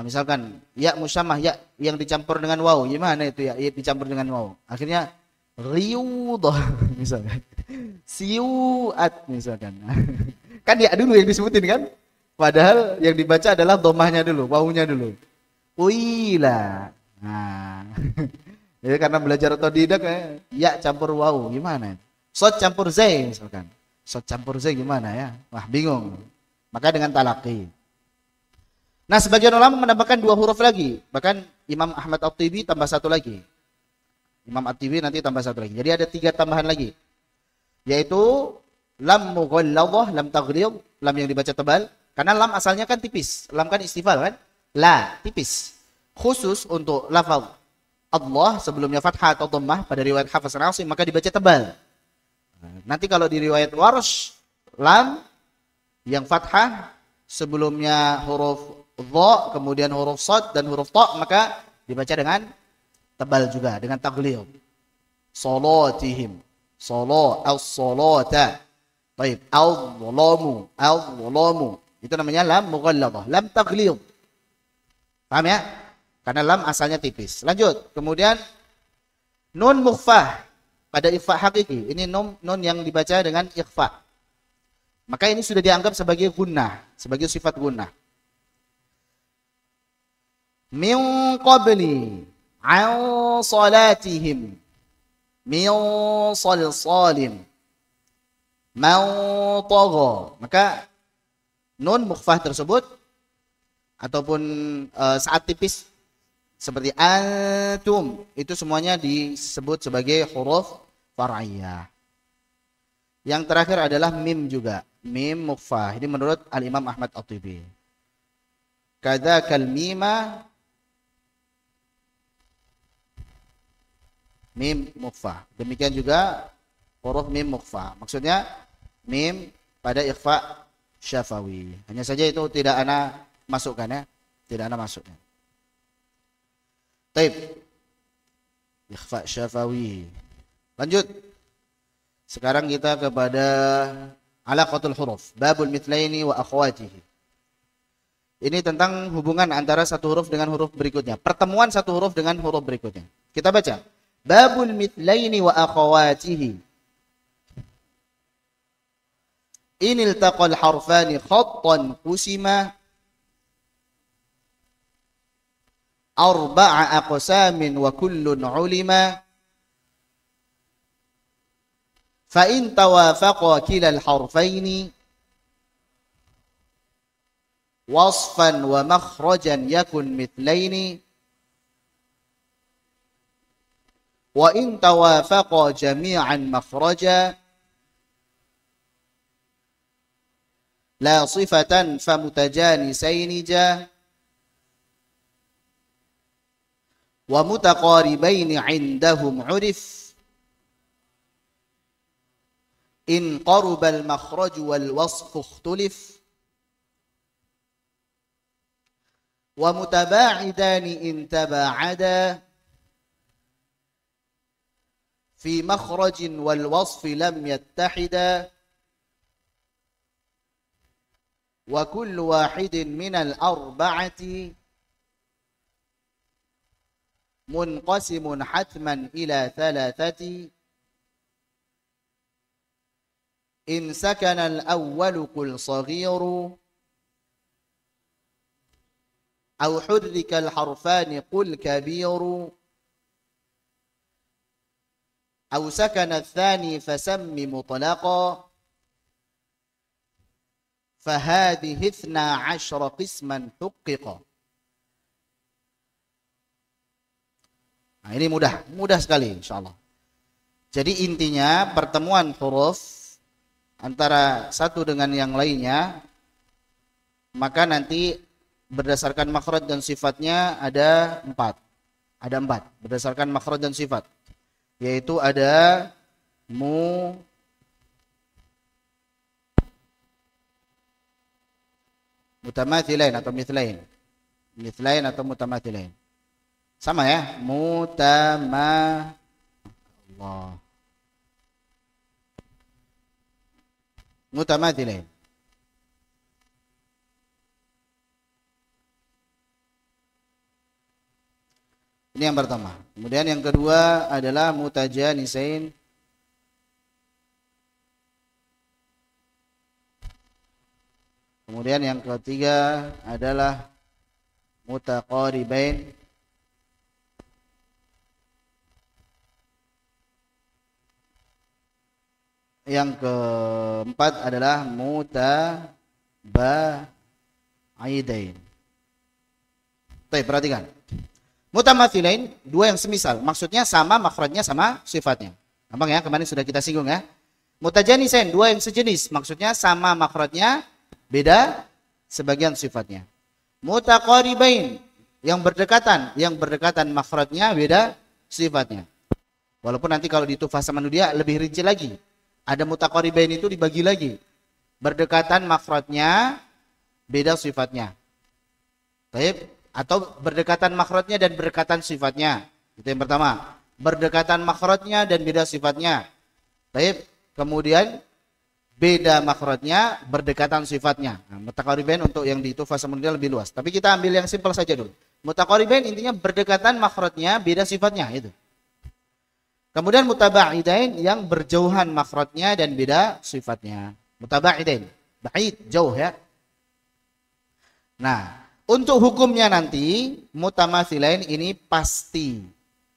misalkan ya musyamah, ya yang dicampur dengan waw, gimana itu ya dicampur dengan waw. Akhirnya riyudah misalkan. Siuat misalkan. Kan ya dulu yang disebutin kan? Padahal yang dibaca adalah domahnya dulu, wawunya dulu. Uila. Nah, jadi karena belajar otodidak ya campur waw gimana? Sod campur zai misalkan. Sod campur zai gimana ya? Wah bingung. Maka dengan talaqi. Nah, sebagian ulama menambahkan 2 huruf lagi. Bahkan Imam Ahmad At-Tibi tambah 1 lagi. Imam At-Tibi nanti tambah 1 lagi. Jadi ada 3 tambahan lagi. Yaitu lam mughalladhah, lam taghlidh, lam yang dibaca tebal. Karena lam asalnya kan tipis. Lam kan istifal kan? La, tipis. Khusus untuk lafaz Allah sebelumnya fathah atau dhammah pada riwayat Hafs dan Asim maka dibaca tebal. Nanti kalau di riwayat Warsh lam yang fathah sebelumnya huruf dha kemudian huruf sad dan huruf ta maka dibaca dengan tebal juga dengan taghlidh. Salatihim, salat as-salata. Baik, al-dhalamu. Itu namanya lam mughalladhah, lam taghlidh. Paham ya? Karena lam asalnya tipis. Lanjut. Kemudian nun mukhfah pada ikhfa hakiki. Ini nun yang dibaca dengan ikhfa. Maka ini sudah dianggap sebagai gunnah, sebagai sifat gunnah. Min qabli an salatihim min salsalin man tagha. Maka nun mukhfah tersebut ataupun saat tipis seperti antum itu semuanya disebut sebagai huruf far'iyah. Yang terakhir adalah mim juga, mim mukhfah. Ini menurut Al-Imam Ahmad At-Tibi. Kadzakal mima mim mukhfah. Demikian juga huruf mim mukhfah. Maksudnya mim pada ikhfa syafawi. Hanya saja itu tidak ana masukkan ya, tidak ana masukkan. Taib. Ikhfa syafawi. Lanjut. Sekarang kita kepada alaqatul huruf, babul mitlaini wa akhwatihi. Ini tentang hubungan antara satu huruf dengan huruf berikutnya. Pertemuan satu huruf dengan huruf berikutnya. Kita baca. Babul mitlaini wa akhwatihi. Inil taqal harfani khattan qusima arba'a aqsamin wa kullun ulima fa in tawafaqa kilal harfaini wasfan wa makhrajan yakun mithlaini wa in tawafaqa jami'an makhraja la sifatan famutajanisaini ja wa mutaqaribaini 'indahum 'urif in qarubal makhraj wal wasf ikhtilif wa mutaba'idani in taba'ada fi makhrajin wal wasf lam yattahida wa kullu wahidin minal arba'ati munqasimun hatman ila thalathati in sakana al-awwalu qul saghiru aw hurrika al-harfani qul kabiru aw sakana al-thani fasammi mutlaqa fahadhihi 12 qisman huqqiqa. Nah, ini mudah sekali insyaallah. Jadi intinya pertemuan huruf antara satu dengan yang lainnya, maka nanti berdasarkan makhraj dan sifatnya ada empat. Ada empat berdasarkan makhraj dan sifat. Yaitu ada mutamathilain atau mithlain. Mithlain atau mutamathilain. Sama ya, mutamathilain. Ini yang pertama. Kemudian yang kedua adalah mutajanisain. Kemudian yang ketiga adalah mutaqaribain. Yang keempat adalah mutabaidain. Baik, perhatikan. Mutamathilain, dua yang semisal. Maksudnya sama makhrajnya sama sifatnya. Gampang ya, kemarin sudah kita singgung ya. Mutajanisain, dua yang sejenis. Maksudnya sama makhrajnya, beda sebagian sifatnya. Mutaqaribain, yang berdekatan makhrajnya, beda sifatnya. Walaupun nanti kalau di Tuhfah Samanudia lebih rinci lagi. Ada mutaqaribain itu dibagi lagi. Berdekatan makhrajnya, beda sifatnya. Baik, atau berdekatan makhrajnya dan berdekatan sifatnya. Itu yang pertama. Berdekatan makhrajnya dan beda sifatnya. Baik, kemudian beda makhrajnya, berdekatan sifatnya. Nah, mutaqaribain untuk yang di Tuhfah Samanudia lebih luas. Tapi kita ambil yang simpel saja dulu. Mutaqaribain intinya berdekatan makhrajnya, beda sifatnya itu. Kemudian mutabaidain yang berjauhan makhrajnya dan beda sifatnya. Mutabaidain, ba'id, jauh ya. Nah, untuk hukumnya nanti mutamathilain ini pasti.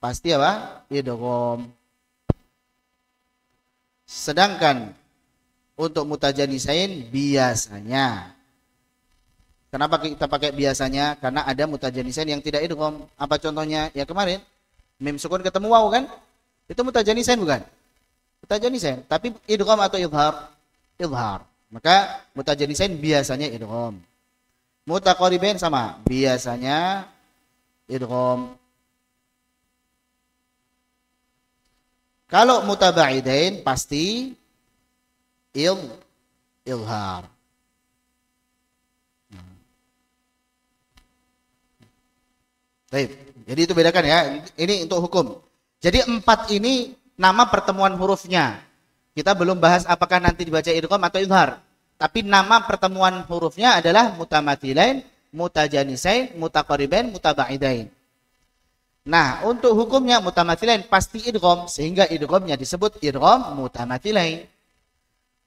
Pasti apa? Idgham. Sedangkan untuk mutajanisain biasanya. Kenapa kita pakai biasanya? Karena ada mutajanisain yang tidak idgham. Apa contohnya? Ya kemarin mim sukun ketemu waw kan? Itu mutajanisain bukan? Mutajanisain, tapi idgham atau idhar? Idhar. Maka mutajanisain biasanya idgham. Mutaqaribain sama, biasanya idgham. Kalau mutabaidain pasti idhar. Baik, jadi itu bedakan ya. Ini untuk hukum. Jadi empat ini nama pertemuan hurufnya. Kita belum bahas apakah nanti dibaca idgham atau idhar. Tapi nama pertemuan hurufnya adalah mutamathilain, mutajanisain, mutaqaribain, mutabaidain. Nah, untuk hukumnya mutamathilain pasti idgham, sehingga idghamnya disebut idgham mutamathilain.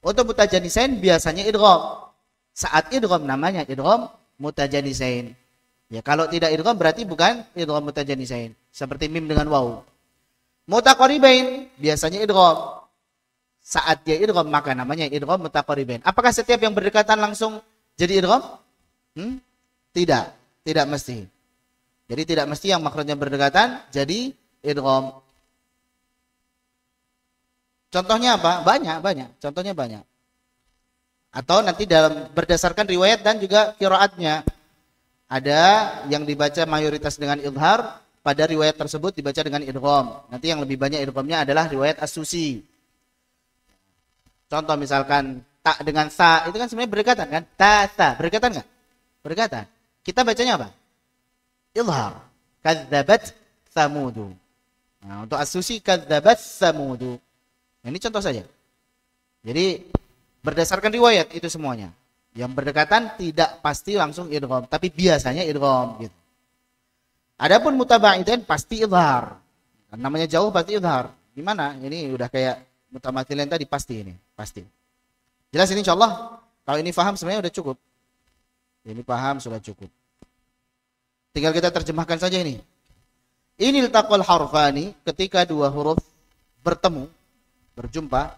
Untuk mutajanisain biasanya idgham. Saat idgham namanya idgham mutajanisain. Ya, kalau tidak idgham berarti bukan idgham mutajanisain. Seperti mim dengan waw. Mutaqaribain biasanya idgham. Saat dia idgham maka namanya idgham mutaqaribain. Apakah setiap yang berdekatan langsung jadi idgham? Tidak, tidak mesti. Jadi tidak mesti yang makhrajnya berdekatan jadi idgham. Contohnya apa? Banyak. Contohnya banyak. Atau nanti dalam berdasarkan riwayat dan juga qiraatnya. Ada yang dibaca mayoritas dengan idhar, pada riwayat tersebut dibaca dengan idgham. Nanti yang lebih banyak idghamnya adalah riwayat As-Susi. Contoh misalkan ta dengan sa itu kan sebenarnya berdekatan kan? Ta, berdekatan enggak? Berdekatan. Kita bacanya apa? Idhar. Kadzabat Tsamudu. Nah, untuk As-Susi kadzabat Tsamudu. Nah, ini contoh saja. Jadi berdasarkan riwayat itu semuanya. Yang berdekatan tidak pasti langsung idgham, tapi biasanya idgham gitu. Adapun mutaba'idain pasti idhar. Namanya jauh pasti idhar. Gimana? Ini udah kayak mutamatsilain tadi, pasti ini, pasti. Jelas ini insyaallah. Kalau ini paham sebenarnya udah cukup. Ini paham sudah cukup. Tinggal kita terjemahkan saja ini. Inil taqal harfani, ketika dua huruf bertemu, berjumpa,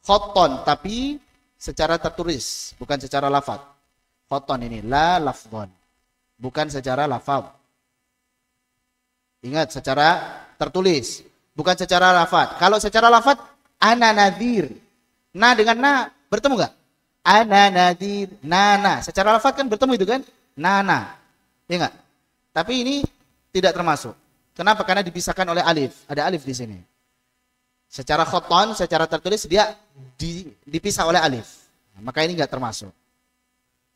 khotton, tapi secara tertulis, bukan secara lafaz. Khotton ini la lafzon, bukan secara lafaz. Ingat, secara tertulis, bukan secara lafaz. Kalau secara lafaz, ana nadhir. Na dengan na bertemu enggak? Ana nadhir, nana. Secara lafaz kan bertemu itu kan? Nana. Ya enggak? Tapi ini tidak termasuk. Kenapa? Karena dipisahkan oleh alif. Ada alif di sini. Secara khoton, secara tertulis dia dipisah oleh alif. Nah, maka ini enggak termasuk.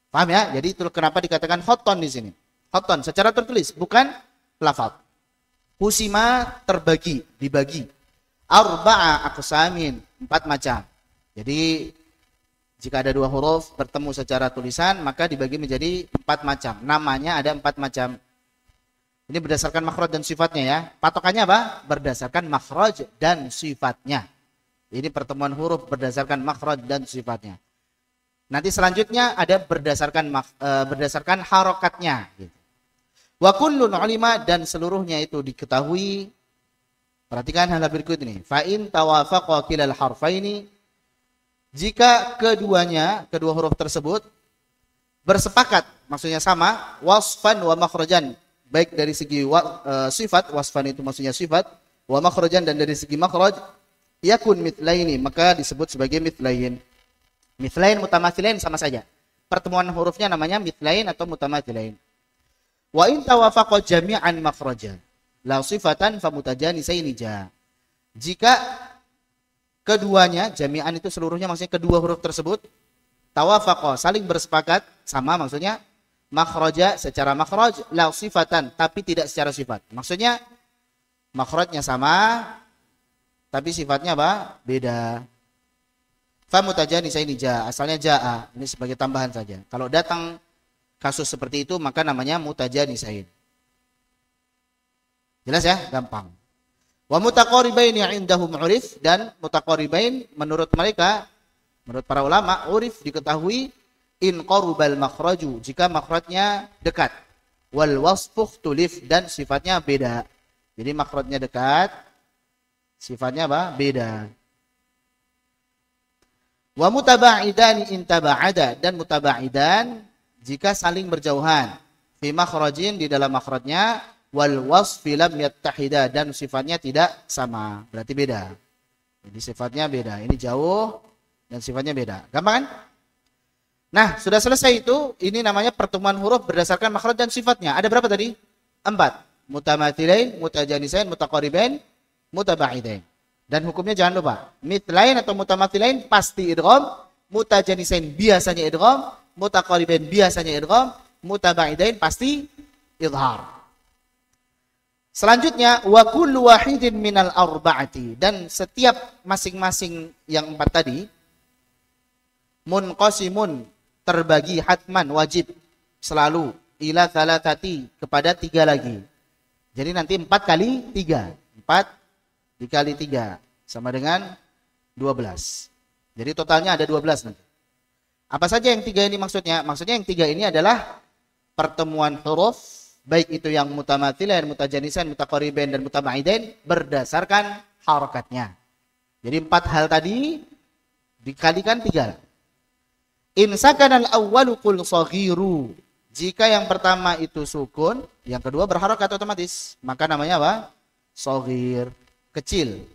Paham ya? Jadi itu kenapa dikatakan khoton di sini. Khoton secara tertulis, bukan lafaz. Husima terbagi, dibagi. Arba'a aqsamin, 4 macam. Jadi jika ada dua huruf bertemu secara tulisan, maka dibagi menjadi 4 macam. Namanya ada 4 macam. Ini berdasarkan makhraj dan sifatnya ya. Patokannya apa? Berdasarkan makhraj dan sifatnya. Ini pertemuan huruf berdasarkan makhraj dan sifatnya. Nanti selanjutnya ada berdasarkan harokatnya. Wa kullun ulima, dan seluruhnya itu diketahui. Perhatikan hal berikut ini. Fa in tawafaqa kilal harfaini, jika kedua huruf tersebut bersepakat, maksudnya sama, wasfan wa makhrajan, baik dari segi sifat, wasfan itu maksudnya sifat, wa makhrajan, dan dari segi makhraj, yakun mitlaini, maka disebut sebagai mitlain. Mitlain, mutamatsilain sama saja. Pertemuan hurufnya namanya mitlain atau mutamatsilain. Wa in tawafaqa jami'an makhrajan la sifatan fa mutajanisaini ja. Jika keduanya, jami'an itu seluruhnya maksudnya kedua huruf tersebut, tawafaqa, saling bersepakat, sama maksudnya, makhraja secara makhraj, la sifatan, tapi tidak secara sifat. Maksudnya makhrajnya sama, tapi sifatnya apa? Beda. Fa mutajanisaini ja, asalnya jaa, ini sebagai tambahan saja. Kalau datang kasus seperti itu maka namanya mutajanisain. Jelas ya? Gampang. Wa mutaqaribain yang indahum urif, dan mutaqaribain menurut mereka, menurut para ulama, urif diketahui in qarubal makhraju, jika makhrajnya dekat. Wal wasfuh tulif, dan sifatnya beda. Jadi makhrajnya dekat, sifatnya apa? Beda. Wa mutaba'idani in taba'ada, dan mutaba'idan jika saling berjauhan. Fi makhrajin, di dalam makhrajnya, wal wasfi lam yattahida, dan sifatnya tidak sama, berarti beda. Jadi sifatnya beda. Ini jauh dan sifatnya beda. Gampang kan? Nah, sudah selesai itu. Ini namanya pertemuan huruf berdasarkan makhraj dan sifatnya. Ada berapa tadi? 4. Mutamathilain, mutajanisain, mutaqaribain, mutaba'idain. Dan hukumnya jangan lupa. Mitlain atau mutamathilain pasti idgham, mutajanisain biasanya idgham, mutaqaribain biasanya idgham, mutaba'idain pasti idhar. Selanjutnya, wa kullu wahidin minal arba'ati, dan setiap masing-masing yang 4 tadi, munqasimun, terbagi hatman, wajib, selalu, ila thalathati, kepada 3 lagi. Jadi nanti 4 kali 3. 4 dikali 3 sama dengan 12. Jadi totalnya ada 12 nanti. Apa saja yang 3 ini maksudnya? Maksudnya yang 3 ini adalah pertemuan huruf, baik itu yang mutamathilain, mutajanisan, mutaqaribain, dan mutaba'idain, berdasarkan harakatnya. Jadi 4 hal tadi dikalikan 3. In sakanal awwalu qul saghiru, jika yang pertama itu sukun, yang kedua berharakat otomatis, maka namanya apa? Saghir, kecil.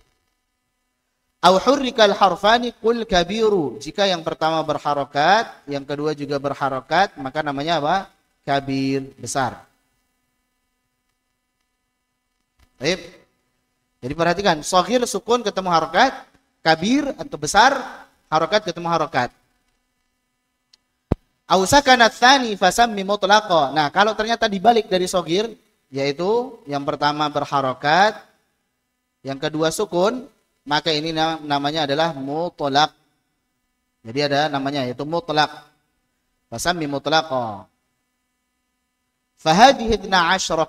Au hurrikal harfani qul kabiru, jika yang pertama berharakat, yang kedua juga berharakat, maka namanya apa? Kabir, besar. Baik. Jadi perhatikan, shaghir sukun ketemu harokat, kabir atau besar harokat ketemu harokat. Au sakanat tsani fasammi mutlaqa. Nah, kalau ternyata dibalik dari shaghir, yaitu yang pertama berharokat, yang kedua sukun, maka ini namanya adalah mutlaq. Jadi ada namanya yaitu mutlaq. Fasammi mutlaqa. Fahadhihi 12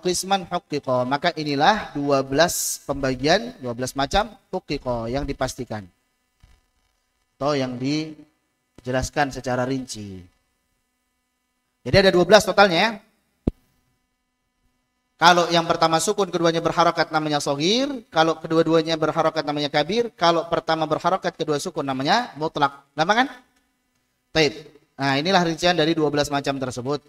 qisman huqiqa. Maka inilah 12 pembagian, 12 macam huqiqa yang dipastikan. Atau yang dijelaskan secara rinci. Jadi ada 12 totalnya ya. Kalau yang pertama sukun, keduanya berharokat namanya shogir. Kalau kedua-duanya berharokat namanya kabir. Kalau pertama berharokat, kedua sukun namanya mutlak. Gampang kan? Baik. Nah inilah rincian dari 12 macam tersebut.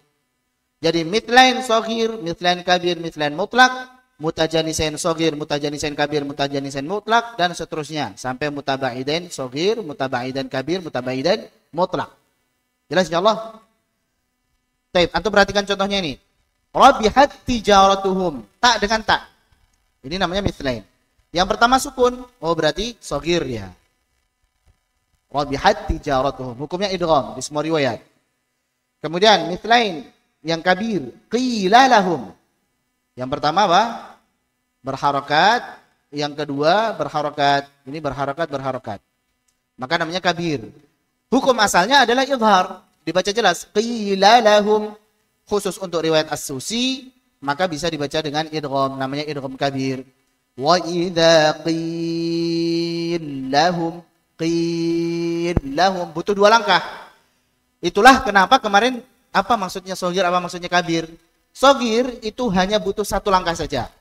Jadi mitlain shogir, mitlain kabir, mitlain mutlak. Mutajanisain shogir, mutajanisain kabir, mutajanisain mutlak. Dan seterusnya. Sampai mutabaidain shogir, mutabaidain kabir, mutabaidain mutlak. Jelas insyaAllah? Baik. Antum perhatikan contohnya ini. Rabihat tijaratuhum. Tak dengan tak. Ini namanya mithlain. Yang pertama sukun. Oh berarti shogir ya. Rabihat tijaratuhum. Hukumnya idgham di semua riwayat. Kemudian mithlain. Yang kabir. Qila lahum. Yang pertama apa? Berharokat. Yang kedua berharokat. Ini berharokat. Maka namanya kabir. Hukum asalnya adalah idhar. Dibaca jelas. Qila lahum. Khusus untuk riwayat As-Susi, maka bisa dibaca dengan idgham, namanya idgham kabir. Wa idza qil lahum butuh 2 langkah. Itulah kenapa kemarin apa maksudnya shogir, apa maksudnya kabir. Shogir itu hanya butuh 1 langkah saja.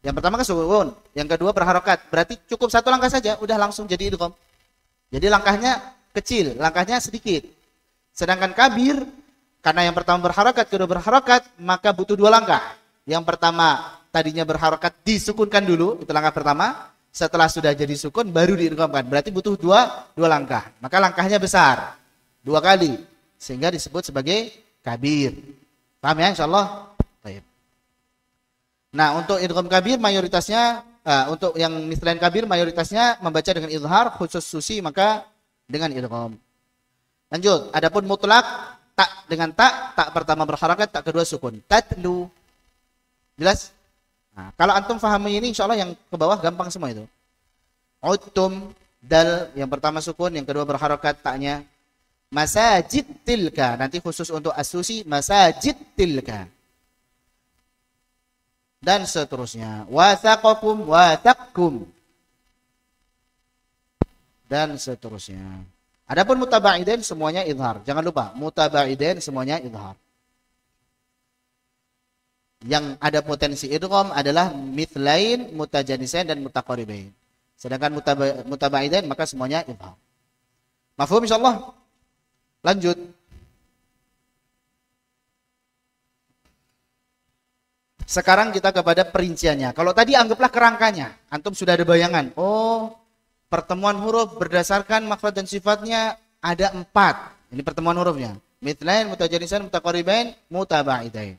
Yang pertama kan sukun, yang kedua berharokat. Berarti cukup 1 langkah saja, udah langsung jadi idgham. Jadi langkahnya kecil, langkahnya sedikit. Sedangkan kabir, karena yang pertama berharokat, kedua berharokat, maka butuh 2 langkah. Yang pertama tadinya berharokat disukunkan dulu, itu langkah pertama. Setelah sudah jadi sukun baru diidghamkan. Berarti butuh 2 langkah. Maka langkahnya besar, 2 kali, sehingga disebut sebagai kabir. Paham ya insyaallah? Baik. Nah, untuk idgham kabir mayoritasnya untuk yang mithlain kabir mayoritasnya membaca dengan izhar, khusus susi maka dengan idgham. Lanjut, adapun mutlak tak dengan tak pertama berharakat, tak kedua sukun. Tatlu. Jelas? Nah, kalau antum fahami ini insyaallah yang ke bawah gampang semua itu. Uttum, dal yang pertama sukun, yang kedua berharakat taknya. Masajid tilka, nanti khusus untuk as-susi masajid tilka. Dan seterusnya. Wathaqakum wathaqkum. Dan seterusnya. Adapun mutabaidain semuanya idhar. Jangan lupa, mutabaidain semuanya idhar. Yang ada potensi idgham adalah mithlain, mutajanisain dan mutaqaribain. Sedangkan mutabaidain maka semuanya idhar. Mafhum insyaallah? Lanjut. Sekarang kita kepada perinciannya. Kalau tadi anggaplah kerangkanya. Antum sudah ada bayangan. Oh, pertemuan huruf berdasarkan makhraj dan sifatnya ada 4. Ini pertemuan hurufnya. Mithlain, mutajanisain, mutaqaribain, mutabaidain.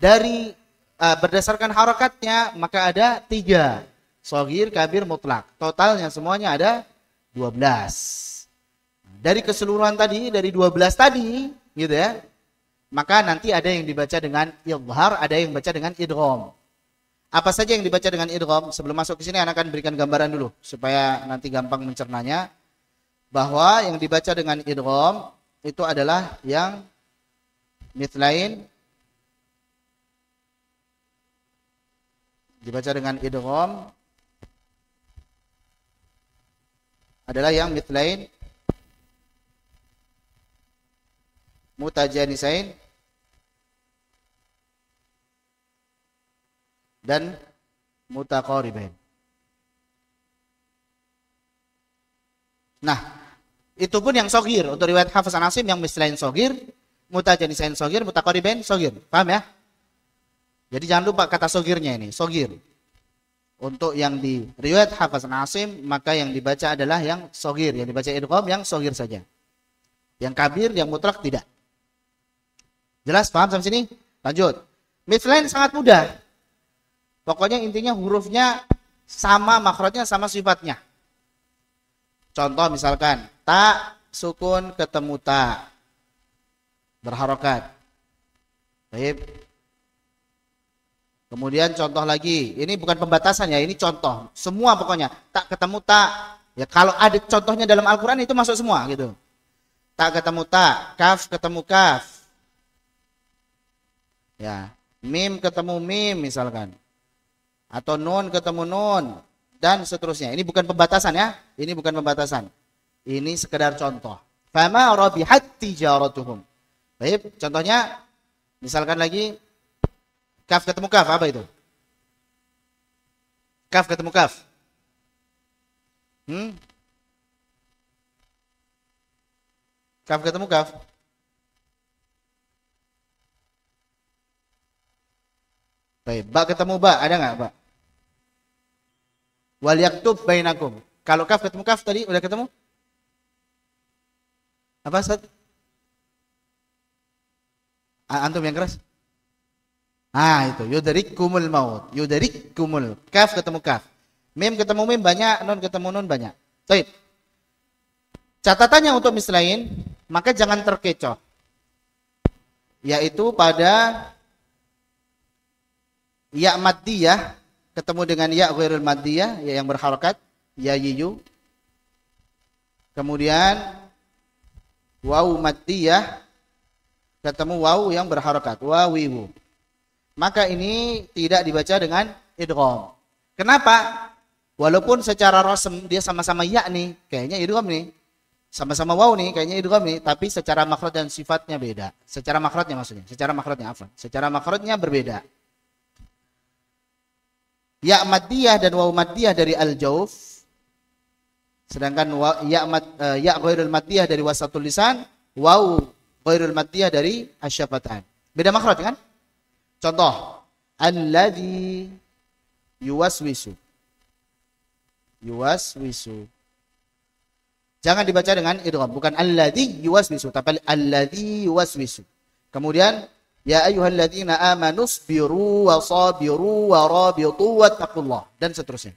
Dari berdasarkan harakatnya maka ada 3. Shogir, kabir, mutlak. Totalnya semuanya ada 12. Dari keseluruhan tadi, dari 12 tadi, gitu ya. Maka nanti ada yang dibaca dengan idhar, ada yang baca dengan idgham. Apa saja yang dibaca dengan idgham? Sebelum masuk ke sini anak akan berikan gambaran dulu supaya nanti gampang mencernanya. Bahwa yang dibaca dengan idgham itu adalah yang mithlain. Dibaca dengan idgham adalah yang mithlain, mutajanisain dan mutaqaribain. Nah, itu pun yang shogir. Untuk riwayat Hafs an Asim yang mithlain shogir, mutajanisain shogir, mutaqaribain shogir. Paham ya? Jadi jangan lupa kata shogirnya ini, shogir. Untuk yang di riwayat Hafs an Asim maka yang dibaca adalah yang shogir, yang dibaca idgham yang shogir saja. Yang kabir, yang mutlak tidak. Jelas? Paham sampai sini? Lanjut. Mithlain sangat mudah. Pokoknya intinya hurufnya sama, makhrajnya sama, sifatnya. Contoh misalkan ta sukun ketemu ta berharokat. Baik. Kemudian contoh lagi, ini bukan pembatasan ya, ini contoh. Semua pokoknya tak ketemu ta. Ya kalau ada contohnya dalam Al-Qur'an itu masuk semua gitu. Tak ketemu ta, kaf ketemu kaf. Ya, mim ketemu mim misalkan. Atau nun ketemu nun dan seterusnya. Ini bukan pembatasan ya. Ini bukan pembatasan. Ini sekedar contoh. Fama rabihat tijaratuhum. Baik, contohnya misalkan lagi kaf ketemu kaf, apa itu? Kaf ketemu kaf. Kaf ketemu kaf. Baik, ba ketemu ba, ada nggak ba? Wal yaktub bainakum. Kalau kaf ketemu kaf tadi udah ketemu? Apa Ustaz? Antum yang keras? Itu yudrikumul maut. Yudrikumul. Kaf ketemu kaf. Mim ketemu mim banyak, nun ketemu nun banyak. Baik. Catatannya untuk mislain, maka jangan terkecoh. Yaitu pada ya maddiyah ketemu dengan ya ghairul maddiyah, ya yang berharokat, ya yiyu. Kemudian waw maddiyah ketemu waw yang berharokat, wawiwu. Maka ini tidak dibaca dengan idgham. Kenapa? Walaupun secara rasm dia sama-sama ya nih, kayaknya idgham nih. Sama-sama waw nih, kayaknya idgham nih, tapi secara makhraj dan sifatnya beda. Secara makhrajnya maksudnya, secara makhrajnya apa? Secara makhrajnya berbeda. Ya maddiyah dan waw maddiyah dari al-jauf, sedangkan ya ghairul maddiyah dari wasatul lisan, waw ghairul maddiyah dari asyafatan. Beda makhraj kan? Contoh, alladzi yuwaswisu. Yuwaswisu. Jangan dibaca dengan idgham, bukan alladzi yuwaswisu, tapi alladzi yuwaswisu. Kemudian ya ayyuhalladzina amanu sabiru wa sabiru wa rabitu wattaqullah dan seterusnya.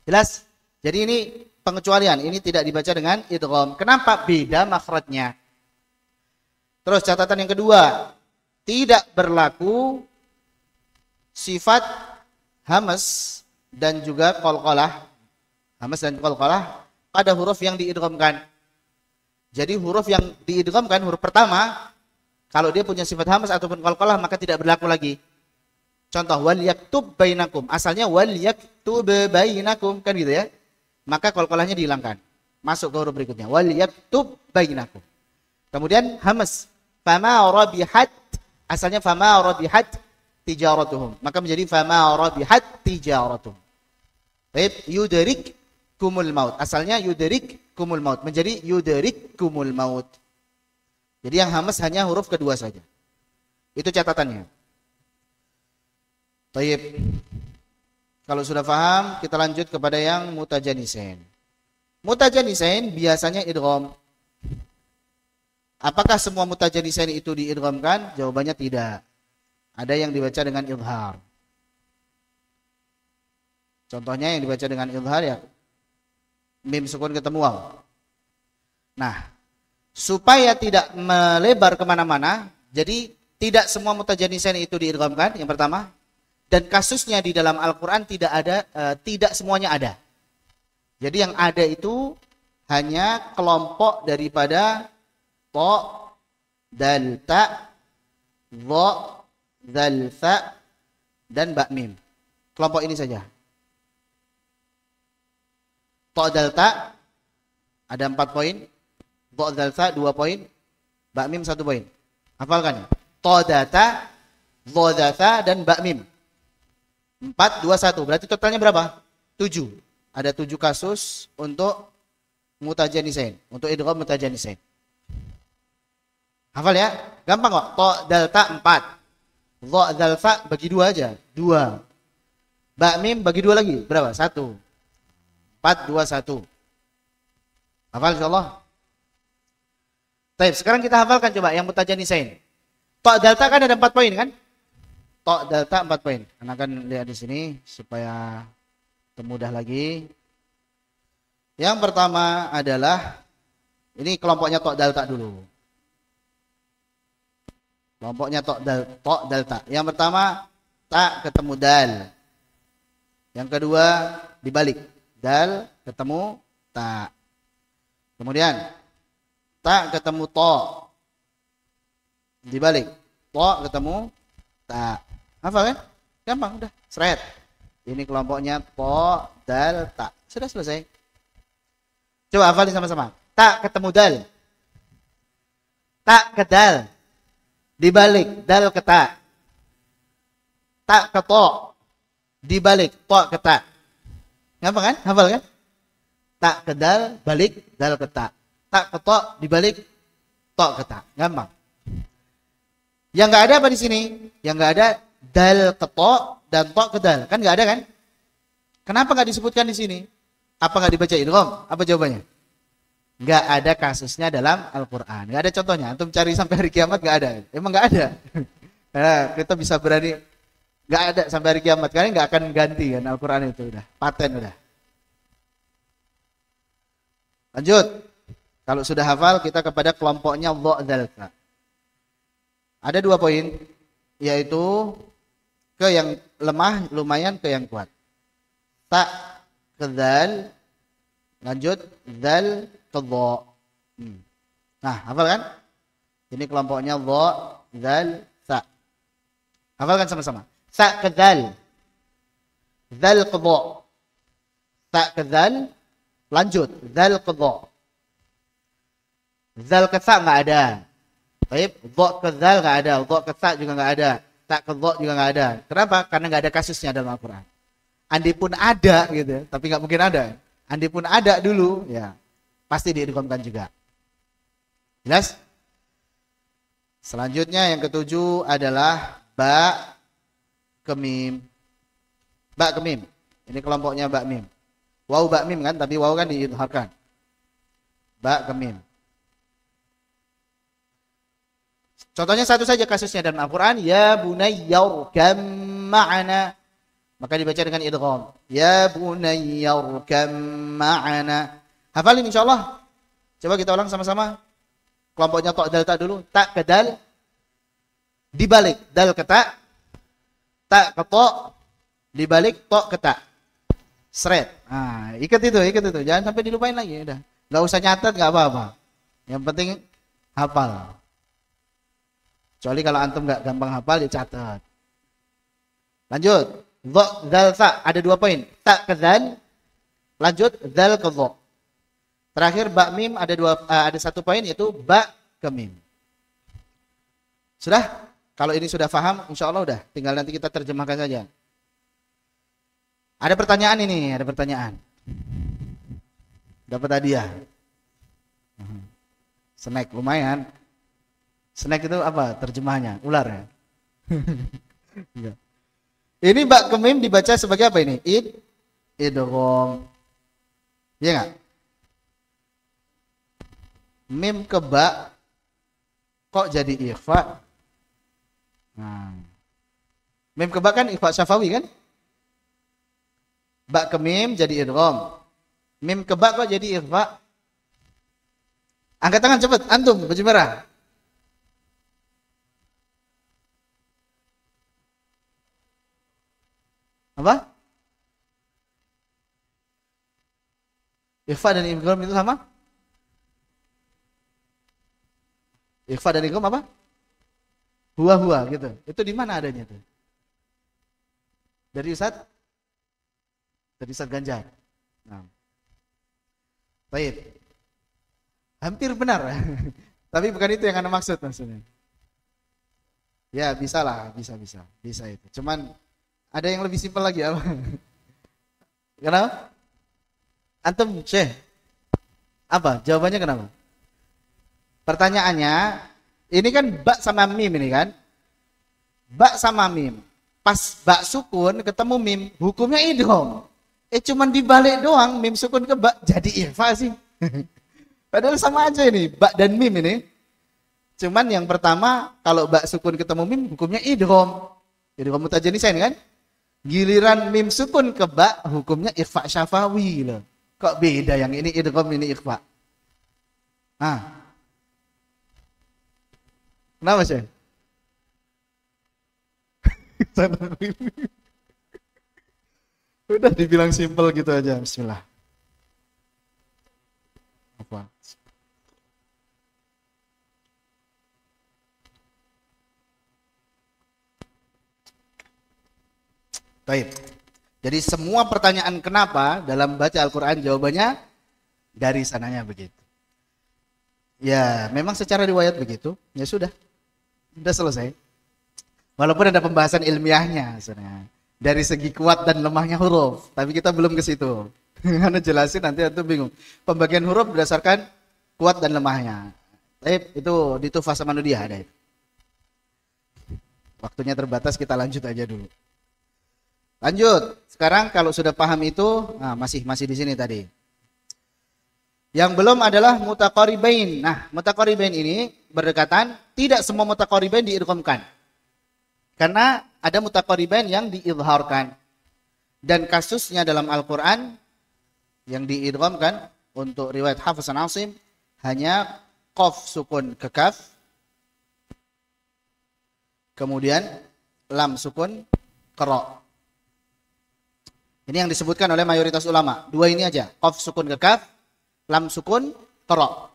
Jelas? Jadi ini pengecualian, ini tidak dibaca dengan idgham. Kenapa? Beda makhrajnya. Terus catatan yang kedua, tidak berlaku sifat hamas dan juga qalqalah. Hamas dan qalqalah pada huruf yang diidghamkan. Jadi huruf yang diidghamkan, huruf pertama, kalau dia punya sifat hamas ataupun qalqalah maka tidak berlaku lagi. Contoh, wal yaktub bainakum. Asalnya wal yaktub bainakum kan gitu ya. Maka qalqalahnya dihilangkan. Masuk ke huruf berikutnya. Wal yaktub bainakum. Kemudian hamas. Fama rabihat. Asalnya fama rabihat tijaratuhum. Maka menjadi fama rabihat tijaratuhum. Baik, yudrik kumul maut. Asalnya yudrik kumul maut menjadi yudrik kumul maut. Jadi yang hamas hanya huruf kedua saja. Itu catatannya. Taib. Kalau sudah paham, kita lanjut kepada yang mutajanisain. Mutajanisain biasanya idgham. Apakah semua mutajanisain itu diidghamkan? Jawabannya tidak. Ada yang dibaca dengan izhar. Contohnya yang dibaca dengan izhar ya mim sukun ketemu waw. Nah, supaya tidak melebar kemana-mana, jadi tidak semua mutajanisain itu diidghamkan, yang pertama. Dan kasusnya di dalam Al-Quran tidak ada, tidak semuanya ada. Jadi yang ada itu hanya kelompok daripada to, dal, ta, dha, dal, tha, dan ba mim. Kelompok ini saja. To, dal, ta ada 4 poin, dha, dal, tha 2 poin, ba mim 1 poin. Hafalkan ya. To, da, ta, dha, da, tha, dan ba mim. 4, 2, 1. Berarti totalnya berapa? 7. Ada 7 kasus untuk mutajanisain, untuk idgham mutajanisain. Hafal ya? Gampang kok. To, dal, ta 4. Dha, dal, tha bagi 2 aja. 2. Ba mim bagi 2 lagi. Berapa? 1. 4, 2, 1. Hafal insyaallah? Baik, sekarang kita hafalkan coba yang mutajanisain. To, dal, ta kan ada 4 poin kan? To, dal, ta 4 poin. Anda akan lihat di sini supaya mudah lagi. Yang pertama adalah ini kelompoknya to, dal, ta dulu. Kelompoknya to, dal, ta. Yang pertama ta ketemu dal. Yang kedua dibalik. Dal ketemu ta. Kemudian ta ketemu to. Dibalik. To ketemu ta. Hafal kan? Gampang udah, seret. Ini kelompoknya to, dal, ta. Sudah selesai. Coba hafalin sama-sama. Ta ketemu dal. Ta ke dal. Dibalik dal ke ta. Ta ke to. Dibalik to ke ta. Gampang kan? Hafal kan? Ta ke dal, balik dal ke ta. Ta ke to, dibalik to ke ta. Gampang. Yang nggak ada apa di sini? Yang nggak ada dal ke to dan to ke dal. Kan nggak ada kan? Kenapa nggak disebutkan di sini? Apa nggak dibaca idgham? Apa jawabannya? Nggak ada kasusnya dalam Al-Quran. Nggak ada contohnya. Antum cari sampai hari kiamat nggak ada. Emang nggak ada. Nah, kita bisa berani nggak ada sampai hari kiamat. Karena nggak akan ganti kan Al-Quran itu udah paten udah. Lanjut. Kalau sudah hafal kita kepada kelompoknya dha dzal ta. Ada 2 poin, yaitu ke yang lemah lumayan ke yang kuat. Ta ke dzal, lanjut dzal ke dha. Nah, hafal kan? Ini kelompoknya dha dzal ta. Hafalkan sama-sama. Ta ke dzal, dzal ke dha. Ta ke dzal, lanjut dzal ke dha. Dzal ke ta enggak ada. Baik, dha ke dzal enggak ada, dha ke ta juga enggak ada, ta ke dha juga enggak ada. Kenapa? Karena enggak ada kasusnya dalam Al-Qur'an. Andi pun ada gitu, tapi enggak mungkin ada. Andi pun ada dulu, ya pasti diidghamkan juga. Jelas? Selanjutnya yang ketujuh adalah ba ke mim. Ba ke mim. Ini kelompoknya ba mim. Waw ba mim kan, tapi waw kan diidharkan. Ba ke mim. Contohnya satu saja kasusnya dalam Al-Quran. Ya bunayyarkam ma'ana. Maka dibaca dengan idgham. Ya bunayyarkam ma'ana. Hafalin insyaAllah. Coba kita ulang sama-sama. Kelompoknya to dal ta dulu. Ta ke dal. Dibalik dal ke ta. Ta ke to. Dibalik to ke ta. Seret. Nah, ikat itu. Jangan sampai dilupain lagi. Udah. Nggak usah nyatet, nggak apa-apa. Yang penting hafal. Kecuali kalau antum nggak gampang hafal, dicatat. Lanjut. Dha dzal ta ada 2 poin. Ta ke dzal, lanjut dzal ke dha. Terakhir ba mim ada 1 poin, yaitu ba ke mim. Sudah? Kalau ini sudah paham, insya Allah udah. Tinggal nanti kita terjemahkan saja. Ada pertanyaan ini, ada pertanyaan. Dapat hadiah. Snack lumayan. Snack itu apa terjemahnya? Ular ya? Ini ba ke mim dibaca sebagai apa ini? Idgham. Iya enggak? Mim ke ba kok jadi ikhfa? Nah. Mim ke ba kan ikhfa syafawi kan? Ba ke mim jadi idgham. Mim ke ba kok jadi ikhfa? Angkat tangan cepet, antum baju merah. Apa? Ikhfa dan idgham itu sama? Ikhfa dan idgham apa? Huwa gitu. Itu di mana adanya tuh? Dari Ustaz? Dari Ustaz Ganjar. Nah. Baik. Hampir benar. Tapi bukan itu yang Anda maksud maksudnya. Ya, bisa lah, bisa. Bisa itu. Cuman ada yang lebih simpel lagi apa? Kenapa? Antum, Syekh. Apa? Jawabannya kenapa? Pertanyaannya, ini kan ba sama mim ini kan? Ba sama mim. Pas ba sukun ketemu mim, hukumnya idgham. Cuman dibalik doang, mim sukun ke ba jadi ikhfa sih. Padahal sama aja ini, ba dan mim ini. Cuman yang pertama, kalau ba sukun ketemu mim, hukumnya idgham. Idgham mutajanisain kan? Giliran mim sukun ke ba, hukumnya ikhfa syafawi loh. Kok beda yang ini idgham, ini ikhfa? Ah. Kenapa sih? Udah dibilang simple gitu aja. Bismillah. Apa? Baik. Jadi semua pertanyaan kenapa dalam baca Al-Quran jawabannya dari sananya begitu. Ya, memang secara riwayat begitu. Ya sudah selesai. Walaupun ada pembahasan ilmiahnya sebenarnya dari segi kuat dan lemahnya huruf, tapi kita belum ke situ. Karena jelasin nanti antum bingung. Pembagian huruf berdasarkan kuat dan lemahnya. Itu di Tuhfah Samanudiyah ada itu. Waktunya terbatas, kita lanjut aja dulu. Lanjut. Sekarang kalau sudah paham itu, nah masih di sini tadi. Yang belum adalah mutaqaribain. Nah, mutaqaribain ini berdekatan, tidak semua mutaqaribain diidghamkan. Karena ada mutaqaribain yang diizharkan. Dan kasusnya dalam Al-Qur'an yang diidghamkan untuk riwayat Hafs an Asim hanya qaf sukun ke kaf, kemudian lam sukun ke ra. Ini yang disebutkan oleh mayoritas ulama. Dua ini aja, qaf sukun ke kaf, lam sukun ke ra.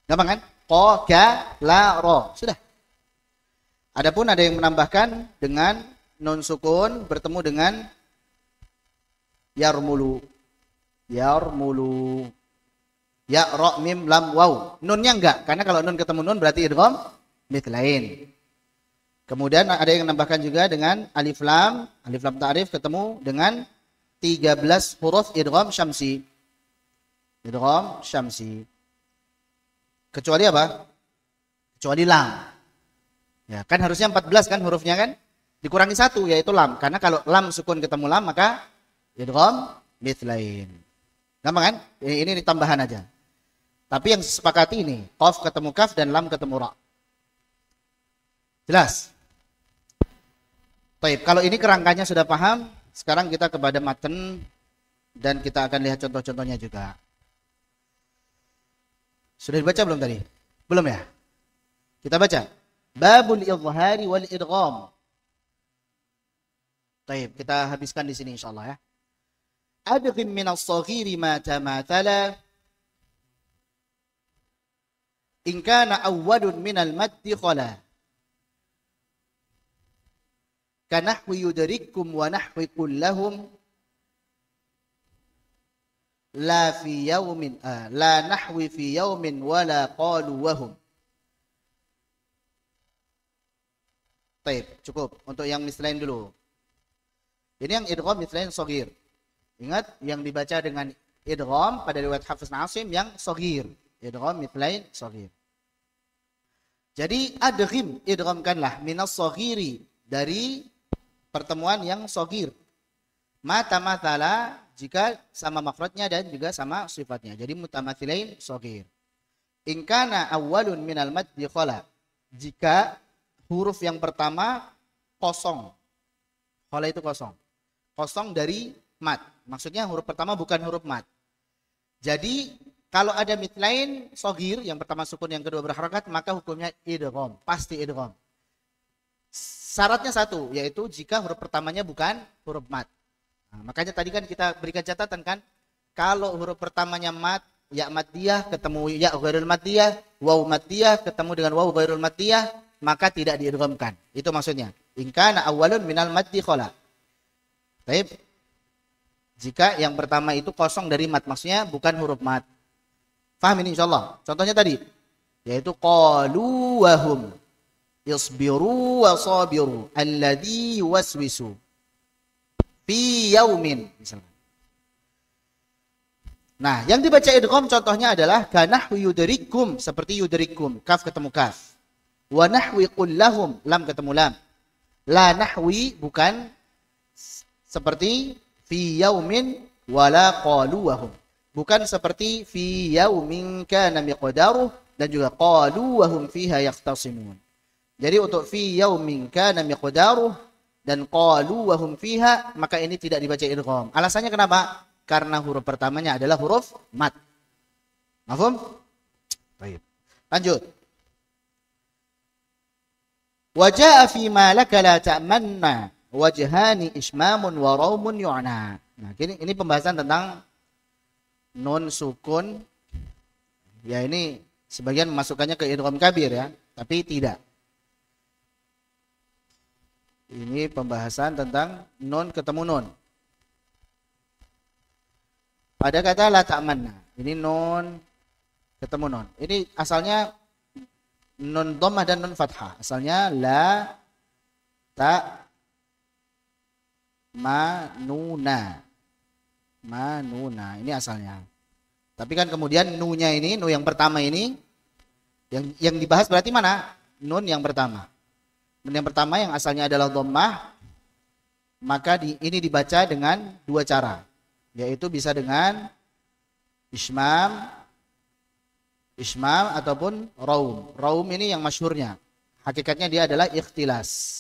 Gampang kan? Qa, ga, la, ra. Sudah. Adapun ada yang menambahkan dengan nun sukun bertemu dengan yarmulu. Yarmulu. Ya, ra, mim, lam, waw. Nunnya enggak, karena kalau nun ketemu nun berarti idgham mithlain. Kemudian ada yang menambahkan juga dengan alif lam ta'rif ketemu dengan 13 huruf idgham syamsi. Idgham syamsi. Kecuali apa? Kecuali lam. Ya, kan harusnya 14 kan hurufnya kan? Dikurangi 1 yaitu lam. Karena kalau lam sukun ketemu lam maka idgham mithlain. Gampang kan? Ini tambahan aja. Tapi yang sepakati ini, qaf ketemu kaf dan lam ketemu ra. Jelas? Baik, kalau ini kerangkanya sudah paham, sekarang kita kepada matan dan kita akan lihat contoh-contohnya juga. Sudah dibaca belum tadi? Belum ya? Kita baca. Babul izhari wal idgham. Baik, kita habiskan di sini insyaallah ya. Adghim minas saghiri ma tamathala in kana awwadun minal maddi khala. Kanahwi yudrikum wa nahwi kullahum la fi yaumin la nahwi fi yaumin wala qalu wahum. Baik, cukup untuk yang mislain dulu. Ini yang idgham mislain shaghir. Ingat yang dibaca dengan idgham pada riwayat Hafs an Asim yang shaghir. Idgham mislain shaghir. Jadi adghim, idghamkanlah minas shaghiri dari pertemuan yang shaghir. Mata-matala jika sama makhrajnya dan juga sama sifatnya. Jadi mutamathilain shaghir. In kana awwalun minal maddi khala. Jika huruf yang pertama kosong. Khala itu kosong. Kosong dari mad. Maksudnya huruf pertama bukan huruf mad. Jadi kalau ada mithlain shaghir, yang pertama sukun, yang kedua berharakat, maka hukumnya idgham, pasti idgham. Syaratnya satu, yaitu jika huruf pertamanya bukan huruf mad. Nah, makanya tadi kan kita berikan catatan kan, kalau huruf pertamanya mad, ya maddiyah ketemu ya ghairul maddiyah, waw maddiyah ketemu dengan waw ghairul maddiyah, maka tidak diidghamkan. Itu maksudnya. In kana awwalun minal maddi khala. Baik. Jika yang pertama itu kosong dari mad, maksudnya bukan huruf mad. Paham ini insyaallah. Contohnya tadi, yaitu qalu wahum. Isbiru wa sabiru alladhi yuwaswisu fi yaumin misalnya. Nah, yang dibaca idgham contohnya adalah kanahwi yudrikum, seperti yudrikum, kaf ketemu kaf. Wa nahwi qul lahum, lam ketemu lam. La nahwi bukan seperti fi yaumin wala qalu wahum. Bukan seperti fi yaumin kana miqdaruh dan juga qalu wahum fiha yaqtasimun. Jadi untuk fi yaumin kana miqdaruh dan qalu wa hum fiha, maka ini tidak dibaca idgham. Alasannya kenapa? Karena huruf pertamanya adalah huruf mad. Mafhum? Baik. Lanjut. Wa jaa fi ma laka la ta'manna wajhani ismamun wa raumun yu'na. Nah, ini pembahasan tentang nun sukun. Ya, ini sebagian memasukkannya ke idgham kabir ya, tapi tidak. Ini pembahasan tentang nun ketemu nun. Pada kata la ta'manna. Ini nun ketemu nun. Ini asalnya nun dhammah dan nun fathah. Asalnya la ta'manuna. Manuna. Ini asalnya. Tapi kan kemudian nu-nya ini, nu yang pertama ini yang dibahas berarti mana? Nun yang pertama. Nun yang pertama yang asalnya adalah dhammah, maka ini dibaca dengan dua cara. Yaitu bisa dengan ismam ataupun raum. Raum ini yang masyhurnya. Hakikatnya dia adalah ikhtilas.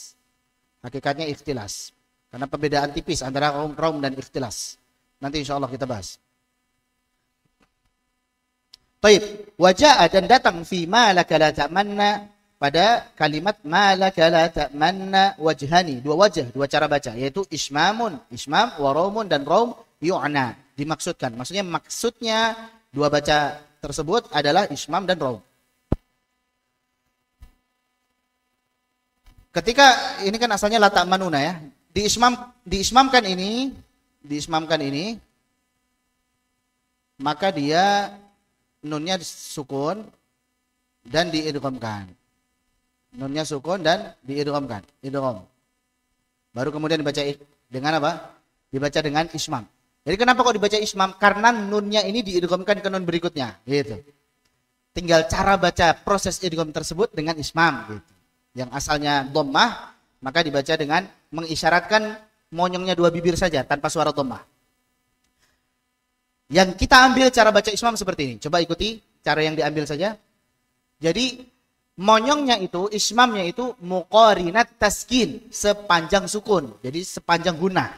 Hakikatnya ikhtilas. Karena perbedaan tipis antara raum dan ikhtilas. Nanti insya Allah kita bahas. Baik, wajah dan datang fi ma laka la ta'manna pada kalimat ma laka la ta'manna wajhani, dua wajah, dua cara baca, yaitu ismam wa raumun dan raum yu'na, dimaksudkan. Maksudnya dua baca tersebut adalah ismam dan raum. Ketika ini kan asalnya la ta'manuna ya. Diismamkan ini maka dia nunnya sukun dan diidghamkan. Nunnya sukun dan diidghamkan. Idgham. Baru kemudian dibaca dengan apa? Dibaca dengan ismam. Jadi kenapa kok dibaca ismam? Karena nunnya ini diidghamkan ke nun berikutnya, gitu. Tinggal cara baca proses idgham tersebut dengan ismam, gitu. Yang asalnya dhammah maka dibaca dengan mengisyaratkan monyongnya dua bibir saja tanpa suara dhammah. Yang kita ambil cara baca ismam seperti ini. Coba ikuti cara yang diambil saja. Jadi monyongnya itu, ismamnya itu muqarinat taskin, sepanjang sukun. Jadi sepanjang gunah.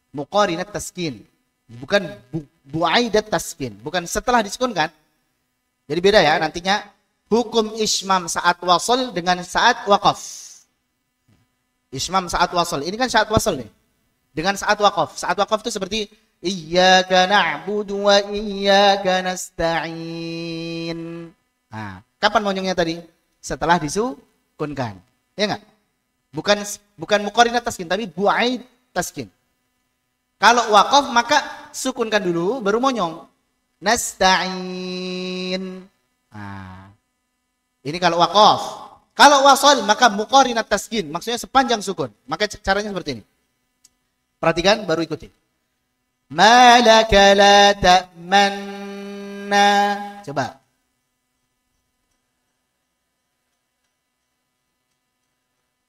Muqarinat taskin. Bukan buaidat taskin. Bukan setelah disukunkan. Jadi beda ya nantinya. Hukum ismam saat wasl dengan saat waqaf. Ismam saat wasl. Ini kan saat wasl nih. Dengan saat waqaf. Saat waqaf itu seperti iyyaka na'budu wa iyyaka nasta'in. Nah, kapan monyongnya tadi? Setelah disukunkan. Ya enggak? Bukan muqarinat taskin tapi bu'aid taskin. Kalau waqaf maka sukunkan dulu baru monyong. Nasta'in. Nah, ini kalau waqaf. Kalau wasal maka muqarinat taskin, maksudnya sepanjang sukun. Maka caranya seperti ini. Perhatikan baru ikuti. Malaka la ta'manna. Coba.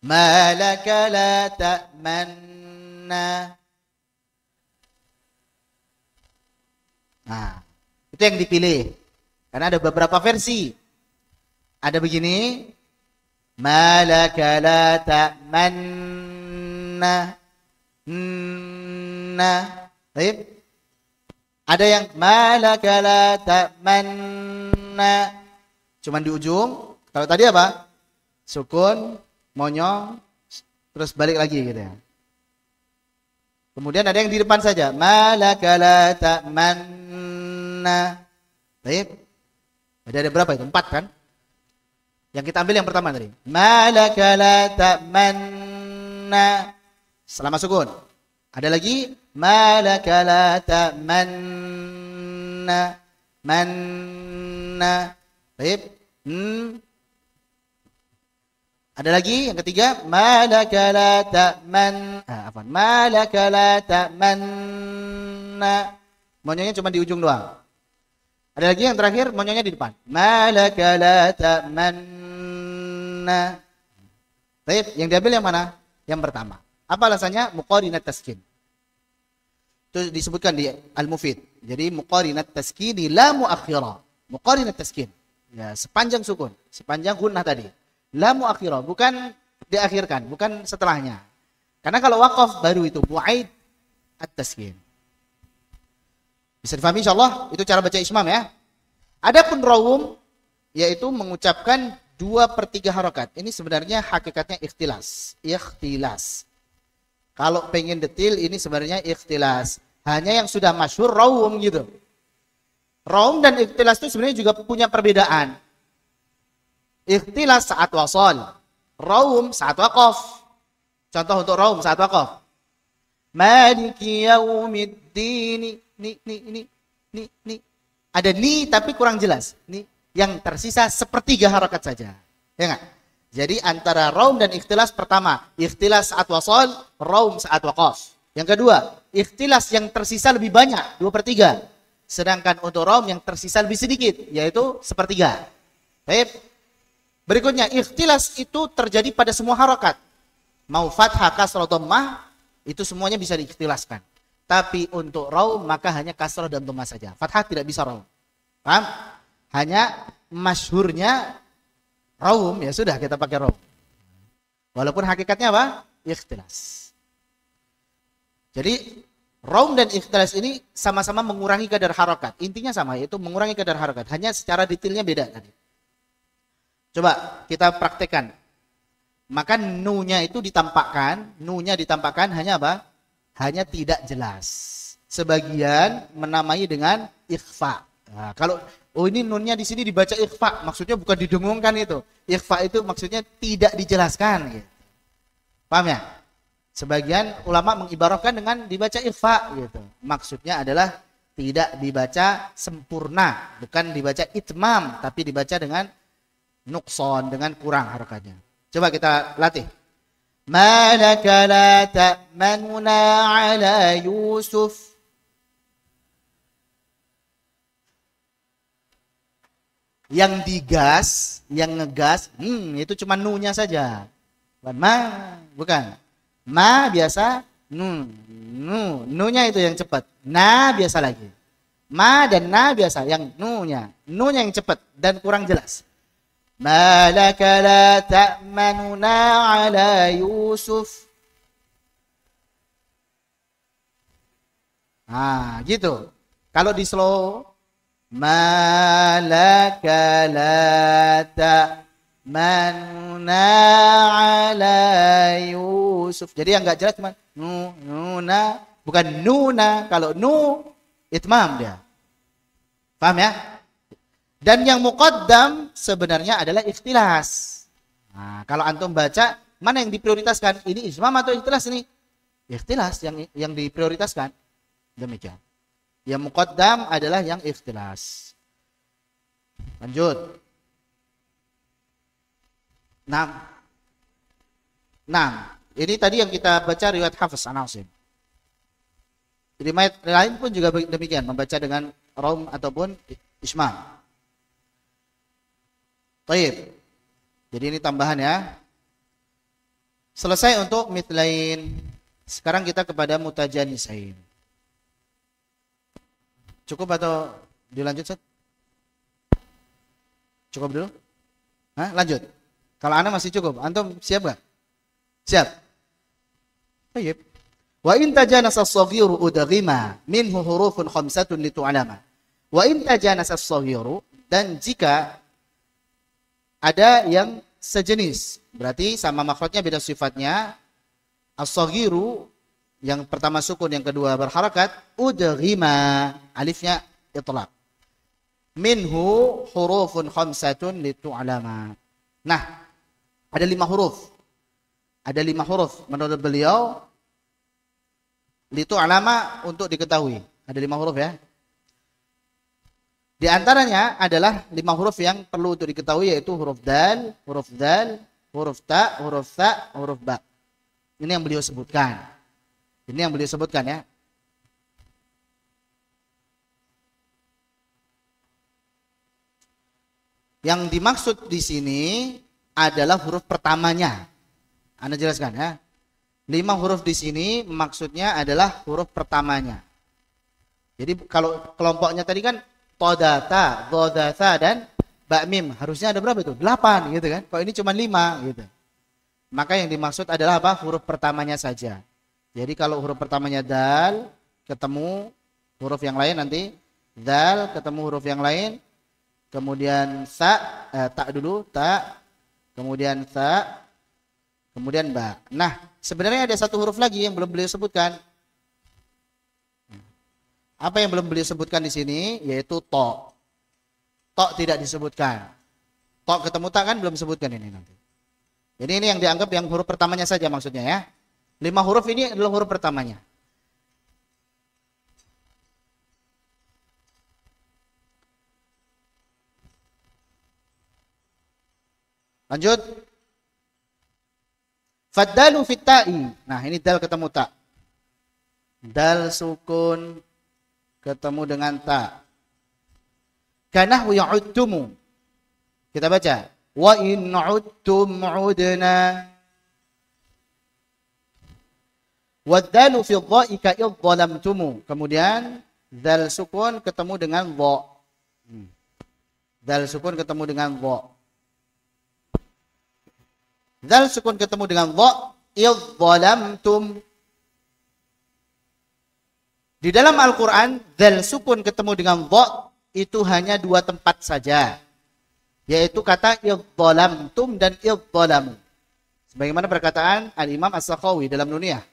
Malaka la ta'manna. Nah, itu yang dipilih. Karena ada beberapa versi. Ada begini. Malaka la ta'manna. Baik. Ada yang malaka la ta'manna. Cuman di ujung. Kalau tadi apa? Sukun, monyong, terus balik lagi gitu ya. Kemudian ada yang di depan saja. Malaka la ta'manna. Baik. Ada berapa itu? 4 kan? Yang kita ambil yang pertama tadi. Malaka la ta'manna. Selama sukun. Ada lagi malaka la ta'manna. Manna. Baik. Ada lagi yang ketiga malaka la malaka la ta'manna. Monyongnya cuma di ujung doang. Ada lagi yang terakhir monyongnya di depan. Malaka la ta'manna. Baik, yang diambil yang mana? Yang pertama. Apa alasannya? Muqarinat taskin. Itu disebutkan di Al-Mufid. Jadi muqarinat taskini la muakhirah. Muqarinat taskin. Ya, sepanjang sukun, sepanjang gunnah tadi. La muakhirah, bukan diakhirkan, bukan setelahnya. Karena kalau waqaf baru itu bu'aid at-taskin. Bisa difahami insyaallah? Itu cara baca ismam ya. Adapun raum yaitu mengucapkan 2/3 harokat. Ini sebenarnya hakikatnya ikhtilas. Ikhtilas. Kalau pengen detail ini sebenarnya ikhtilas. Hanya yang sudah masyhur raum gitu. Raum dan ikhtilas itu sebenarnya juga punya perbedaan. Ikhtilas saat wasal, raum saat waqaf. Contoh untuk raum saat waqaf. Maliki yaumiddin. Ni. Ada ni tapi kurang jelas. Ni yang tersisa sepertiga harakat saja. Ya enggak? Jadi antara raum dan ikhtilas pertama, ikhtilas saat wasal, raum saat waqaf. Yang kedua, ikhtilas yang tersisa lebih banyak, 2/3. Sedangkan untuk raum yang tersisa lebih sedikit, yaitu 1/3. Baik. Berikutnya, ikhtilas itu terjadi pada semua harakat. Mau fathah, kasrah, dhammah, itu semuanya bisa diikhtilaskan. Tapi untuk raum maka hanya kasrah dan dhammah saja. Fathah tidak bisa raum. Paham? Hanya masyhurnya raum, ya sudah kita pakai raum. Walaupun hakikatnya apa? Ikhtilas. Jadi raum dan ikhtilas ini sama-sama mengurangi kadar harakat. Intinya sama, yaitu mengurangi kadar harakat. Hanya secara detailnya beda tadi. Coba kita praktekkan. Maka nunya itu ditampakkan, hanya apa? Hanya tidak jelas. Sebagian menamai dengan ikhfa. Nah, kalau ini nunnya di sini dibaca ikhfa, maksudnya bukan didengungkan itu. Ikhfa itu maksudnya tidak dijelaskan. Gitu. Paham ya? Sebagian ulama mengibaratkan dengan dibaca ikhfa. Gitu. Maksudnya adalah tidak dibaca sempurna, bukan dibaca itmam, tapi dibaca dengan nuqsan, dengan kurang harakatnya. Coba kita latih. Malaka la ta'manuna ala Yusuf. Yang digas, yang ngegas, itu cuma nunya saja. Bukan ma, bukan. Ma biasa, nunya itu yang cepat. Na biasa lagi. Ma dan na biasa, yang nunya yang cepat dan kurang jelas. Malaka la ta'manuna ala Yusuf. Nah, gitu. Kalau di slow, malaka la ta'manuna ala Yusuf. Jadi yang enggak jelas cuma nuna, bukan nuna. Kalau nu, itmam dia. Paham ya? Dan yang muqaddam sebenarnya adalah ikhtilas. Nah, kalau antum baca, mana yang diprioritaskan? Ini ismam atau ikhtilas ini? Ikhtilas yang diprioritaskan. Demikian. Yang muqaddam adalah yang ikhtilas. Lanjut. 6. Ini tadi yang kita baca riwayat Hafiz an Asim. Riwayat lain pun juga demikian, membaca dengan raum ataupun ismam. Baik. Jadi ini tambahan ya. Selesai untuk mitlain. Sekarang kita kepada mutajanisain. Cukup atau dilanjut, Set? Cukup dulu? Hah? Lanjut. Kalau Anda masih cukup, antum siap gak? Siap. Baik. Wa in tajanasa as-saghiru udghima minhu hurufun khamsatun litu'lama. Wa in tajanasa as-saghiru, dan jika ada yang sejenis, berarti sama makhrajnya beda sifatnya. As-saghiru yang pertama sukun, yang kedua berharakat. Udghima, alifnya itlaq. Minhu hurufun khamsatun litu'lama. Nah, ada 5 huruf. Ada 5 huruf menurut beliau litu'lama, untuk diketahui. Ada 5 huruf ya. Di antaranya adalah 5 huruf yang perlu untuk diketahui, yaitu huruf dal, huruf ta, huruf tha, huruf ba. Ini yang beliau sebutkan. Ya. Yang dimaksud di sini adalah huruf pertamanya. Anda jelaskan ya. 5 huruf di sini maksudnya adalah huruf pertamanya. Jadi kalau kelompoknya tadi kan todata, dodata, dan ba'mim. Harusnya ada berapa itu? 8 gitu kan. Kok ini cuma 5 gitu. Maka yang dimaksud adalah apa? Huruf pertamanya saja. Jadi kalau huruf pertamanya dal, ketemu huruf yang lain nanti. Dal, ketemu huruf yang lain. Kemudian ta dulu, ta. Kemudian ta. Kemudian ba. Nah, sebenarnya ada 1 huruf lagi yang belum beliau sebutkan. Apa yang belum beliau sebutkan di sini? Yaitu to. To tidak disebutkan. To ketemu ta kan belum sebutkan ini nanti. Jadi ini yang dianggap yang huruf pertamanya saja maksudnya ya. 5 huruf ini adalah huruf pertamanya. Lanjut. Faddalu fit ta'i. Nah, ini dal ketemu ta. Dal sukun ketemu dengan ta. Kanahwu ya'udtumu. Kita baca. Wa in 'udtum 'udna. Waddalu fi dha'i ka idh dhalamtumu. Kemudian dal sukun ketemu dengan dha. Dal sukun ketemu dengan dha. Dal sukun ketemu dengan dha, idh dhalamtum. Di dalam Al-Qur'an dal sukun ketemu dengan dha itu hanya 2 tempat saja. Yaitu kata idh dhalamtum dan idh dhalamu. Sebagaimana perkataan Al-Imam As-Sakhawi dalam Nuniyah.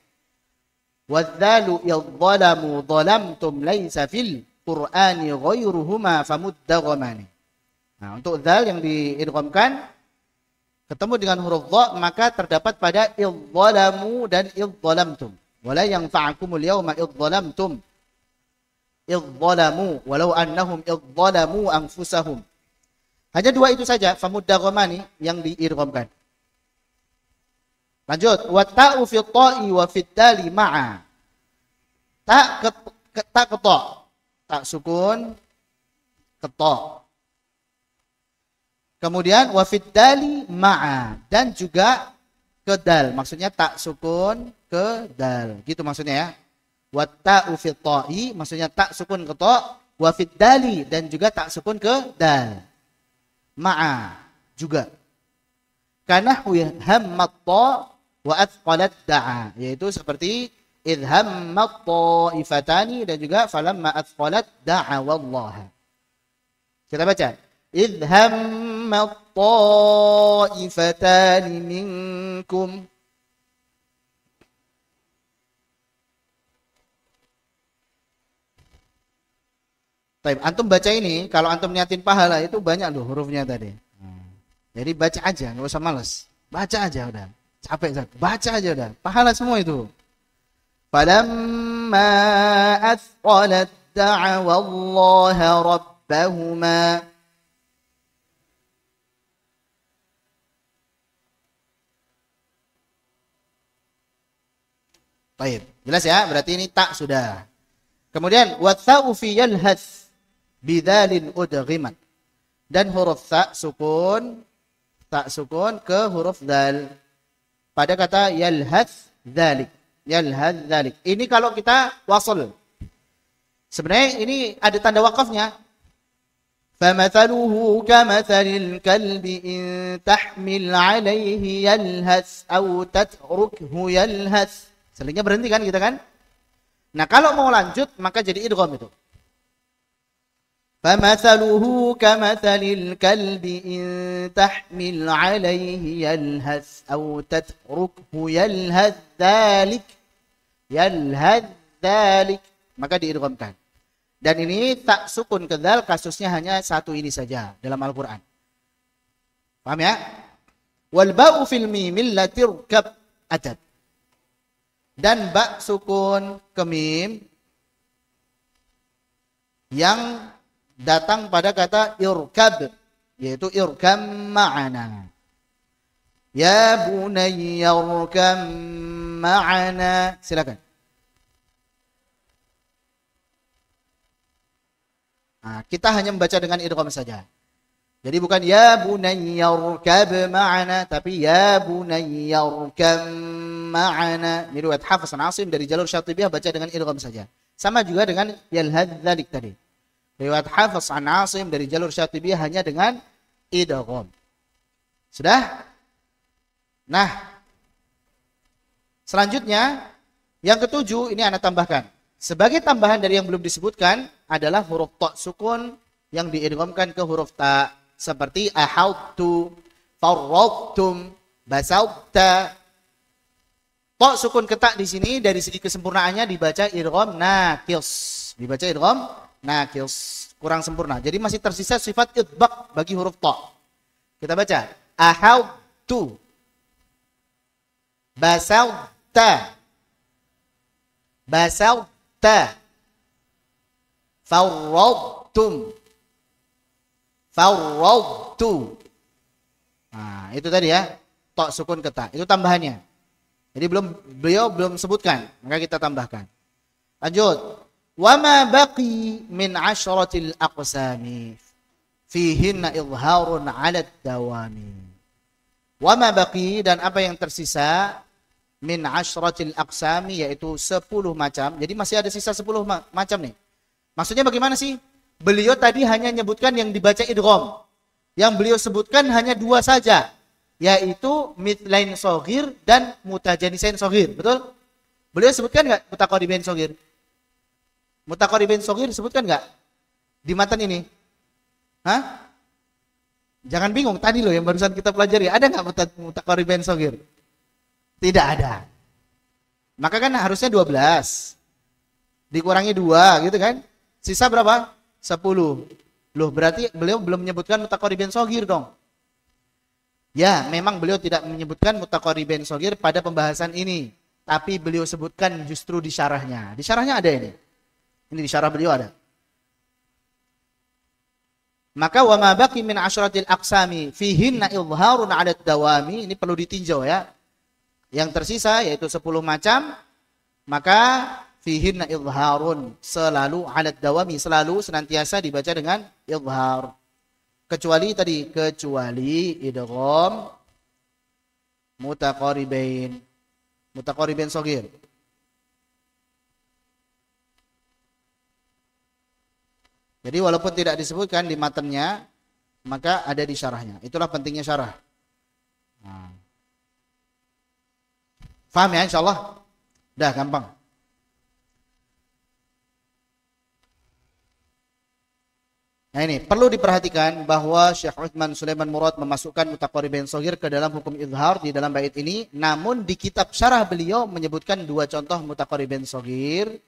Wadzalu idh-dhalamu dhalamtum laisa fil Qur'ani ghairuhuma famuddagamani. Nah, untuk dzal yang diidghamkan ketemu dengan huruf dha maka terdapat pada idh-dhalamu dan idh-dhalamtum. Wala yanfa'akumul yawma idh-dhalamtum. Idh-dhalamu walau annahum idh-dhalamu anfusahum. Hanya 2 itu saja famuddagamani yang diidghamkan. Lanjut, wa ta'u fi ta'i wa fi dali ma'a. Ta ke ta. Ta sukun ke ta. Kemudian wa fi dali ma'a dan juga ke dal. Maksudnya tak sukun ke dal. Gitu maksudnya ya. Wa ta'u fi ta'i maksudnya tak sukun ke ta, wa fi dali dan juga tak sukun ke dal. Ma'a juga. Karena hammat ta wa athqalat da'a, yaitu seperti idhammat ta'ifatani dan juga falamma athqalat da'a wallaha. Kita baca. Idhammat ta'ifatani minkum. Baik, antum baca ini, kalau antum niatin pahala itu banyak loh hurufnya tadi. Jadi baca aja, nggak usah males. Baca aja udah. Capek, baca aja udah. Pahala semua itu. Falamma athqalat da'awa Allah rabbahuma. Baik, jelas ya? Berarti ini tak sudah. Kemudian watha'u fi yalhath bidzalin udghimat. Dan huruf ta sukun ke huruf dal. Pada kata yalhath dzalik. Yalhath dzalik. Ini kalau kita wasl. Sebenarnya ini ada tanda wakafnya. Famathaluhu kamathalil kalbi in tahmil 'alaihi yalhath aw tatrukhu yalhath. Selingnya berhenti kan kita kan? Nah, kalau mau lanjut maka jadi idgham itu. فَمَثَلُهُ كَمَثَلِ الْكَلْبِ إِنْ تَحْمِلْ عَلَيْهِ يَلْهَثْ أَوْ تَتْرُكْهُ يَلْهَثْ ذَلِكَ. Maka diidghamkan. Dan ini tak sukun ke dzal kasusnya hanya satu ini saja dalam Al-Qur'an. Paham ya? Wal ba'u fil mim allati rkab atad. Dan ba sukun ke mim yang datang pada kata irkab, yaitu irkam ma'ana. Ya bunayya irkam ma'ana. Silakan. Nah, kita hanya membaca dengan idgham saja. Jadi bukan ya bunayya irkab ma'ana, tapi ya bunayya irkam ma'ana. Ini riwayat Hafiz an Asim dari jalur Syatibiyah baca dengan idgham saja. Sama juga dengan yalhadz dzalik tadi. Riwayat Hafiz an Asim dari jalur Syatibiyah hanya dengan idgham. Sudah? Nah, selanjutnya yang ketujuh ini ana tambahkan. Sebagai tambahan dari yang belum disebutkan adalah huruf ta sukun yang diidghamkan ke huruf ta seperti ahautu, farradtum, basauta. Ta sukun ke ta di sini dari segi kesempurnaannya dibaca idgham naqis. Dibaca idgham naqis, kurang sempurna. Jadi masih tersisa sifat idbaq bagi huruf ta. Kita baca ahautu, basauta, Basauta. Farradtum. Farradtu. Nah, itu tadi ya. Tok sukun ke ta. Itu tambahannya. Jadi beliau belum sebutkan, maka kita tambahkan. Lanjut. Wa ma baqi min 'ashratil aqsami fihinna izharun 'ala ad-dawami. Wa ma baqi, dan apa yang tersisa min 'ashratil aqsami, yaitu 10 macam. Jadi masih ada sisa 10 macam nih. Maksudnya bagaimana sih? Beliau tadi hanya menyebutkan yang dibaca idgham. Yang beliau sebutkan hanya 2 saja, yaitu mithlain shaghir dan mutajanisain shaghir. Betul? Beliau sebutkan enggak mutaqaribain shaghir? Mutaqaribain shaghir sebutkan enggak di matan ini? Hah? Jangan bingung, tadi loh yang barusan kita pelajari, ada enggak mutaqaribain shaghir? Tidak ada. Maka kan harusnya 12. Dikurangi 2 gitu kan? Sisa berapa? 10. Loh, berarti beliau belum menyebutkan mutaqaribain shaghir dong. Ya, memang beliau tidak menyebutkan mutaqaribain shaghir pada pembahasan ini, tapi beliau sebutkan justru di syarahnya. Di syarahnya ada ini. Ini di syarah beliau ada. Maka wa ma baqi min 'ashratil aqsami fihinna izharun 'ala ad-dawami, ini perlu ditinjau ya. Yang tersisa yaitu 10 macam, maka fihinna izharun, selalu 'ala ad-dawami, selalu senantiasa dibaca dengan izhar. Kecuali tadi, kecuali idgham mutaqaribain shaghir. Jadi walaupun tidak disebutkan di matanya, maka ada di syarahnya. Itulah pentingnya syarah. Nah. Faham ya insyaallah? Dah gampang. Nah ini perlu diperhatikan bahwa Syekh Utsman Sulaiman Murad memasukkan mutaqaribain shaghir ke dalam hukum izhar di dalam bait ini, namun di kitab syarah beliau menyebutkan 2 contoh mutaqaribain shaghir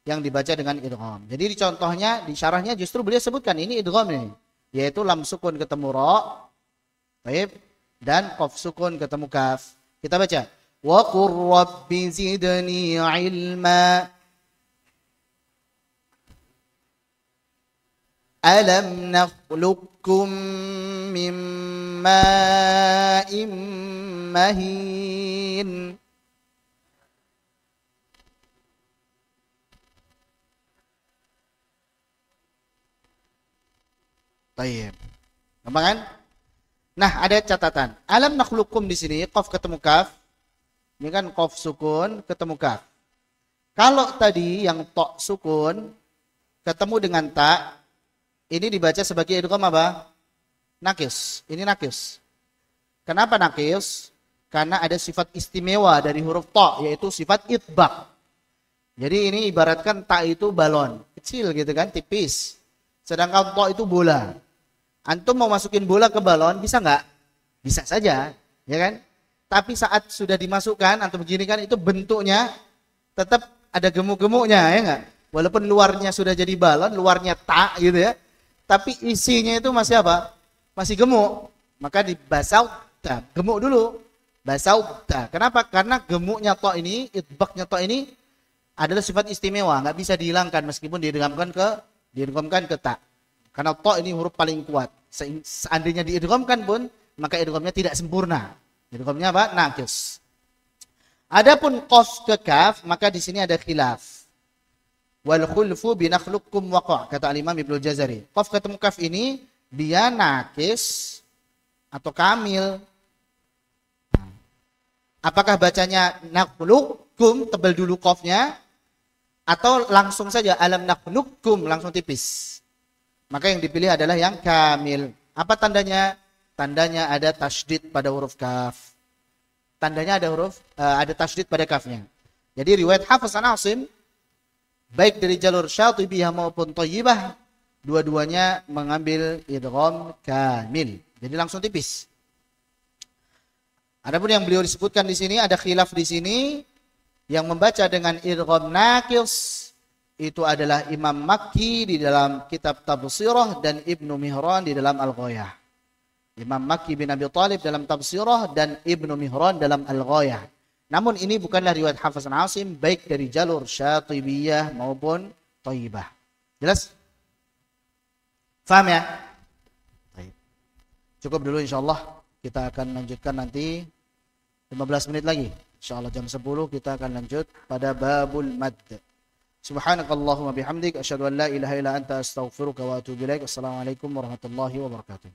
yang dibaca dengan idgham. Jadi di contohnya, di syarahnya justru beliau sebutkan ini idgham ini, yaitu lam sukun ketemu ra, baik, dan qaf sukun ketemu kaf. Kita baca. Wa qur rabbi zidni ilma. Alam nakhluqukum min ma'in mahin. Baik. Gampang kan? Nah, ada catatan. Alam nakhluqukum di sini qaf ketemu kaf. Ini kan qaf sukun ketemu kaf. Kalau tadi yang ta sukun ketemu dengan ta, ini dibaca sebagai idgham apa? Nakis. Ini nakis. Kenapa nakis? Karena ada sifat istimewa dari huruf ta, yaitu sifat itbaq. Jadi ini ibaratkan ta itu balon, kecil gitu kan, tipis. Sedangkan ta itu bola. Antum mau masukin bola ke balon, bisa nggak? Bisa saja, ya kan? Tapi saat sudah dimasukkan, antum begini kan, itu bentuknya tetap ada gemuk-gemuknya, ya nggak? Walaupun luarnya sudah jadi balon, luarnya ta gitu ya, tapi isinya itu masih apa? Masih gemuk. Maka dibasauta, gemuk dulu. Basauta. Kenapa? Karena gemuknya ta ini, itbaqnya ta ini adalah sifat istimewa, nggak bisa dihilangkan meskipun diidghamkan ke ta. Karena ta ini huruf paling kuat. Seandainya diidghamkan pun, maka idghamnya tidak sempurna. Idghamnya apa? Naqis. Adapun qaf ke kaf, maka di sini ada khilaf. Wal khulfu bi nakhluqukum waqa', kata Imam Ibnu Jazari. Qaf ketemu kaf ini dia naqis atau kamil. Apakah bacanya nakhluqukum, tebal dulu qafnya, atau langsung saja alam nakhluqukum, langsung tipis? Maka yang dipilih adalah yang kamil. Apa tandanya? Tandanya ada tasydid pada huruf kaf. Tandanya ada tasydid pada kafnya. Jadi riwayat Hafiz an Asim, baik dari jalur Syatibiyah maupun Thayyibah, dua-duanya mengambil idgham kamil. Jadi langsung tipis. Adapun yang beliau disebutkan di sini, ada khilaf di sini, yang membaca dengan idgham naqis itu adalah Imam Makki di dalam kitab Tabsirah dan Ibnu Mihran di dalam Al-Ghayah. Imam Makki bin Abi Thalib dalam Tabsirah dan Ibnu Mihran dalam Al-Ghayah. Namun ini bukanlah riwayat Hafs an Asim baik dari jalur Syatibiyah maupun Thayyibah. Jelas? Faham ya? Baik. Cukup dulu insyaallah. Kita akan lanjutkan nanti 15 menit lagi. Insyaallah jam 10 kita akan lanjut pada babul mad. Subhanakallahumma bihamdik asyhadu an la ilaha illa anta astaghfiruka wa atubu ilaik. Assalamualaikum warahmatullahi wabarakatuh.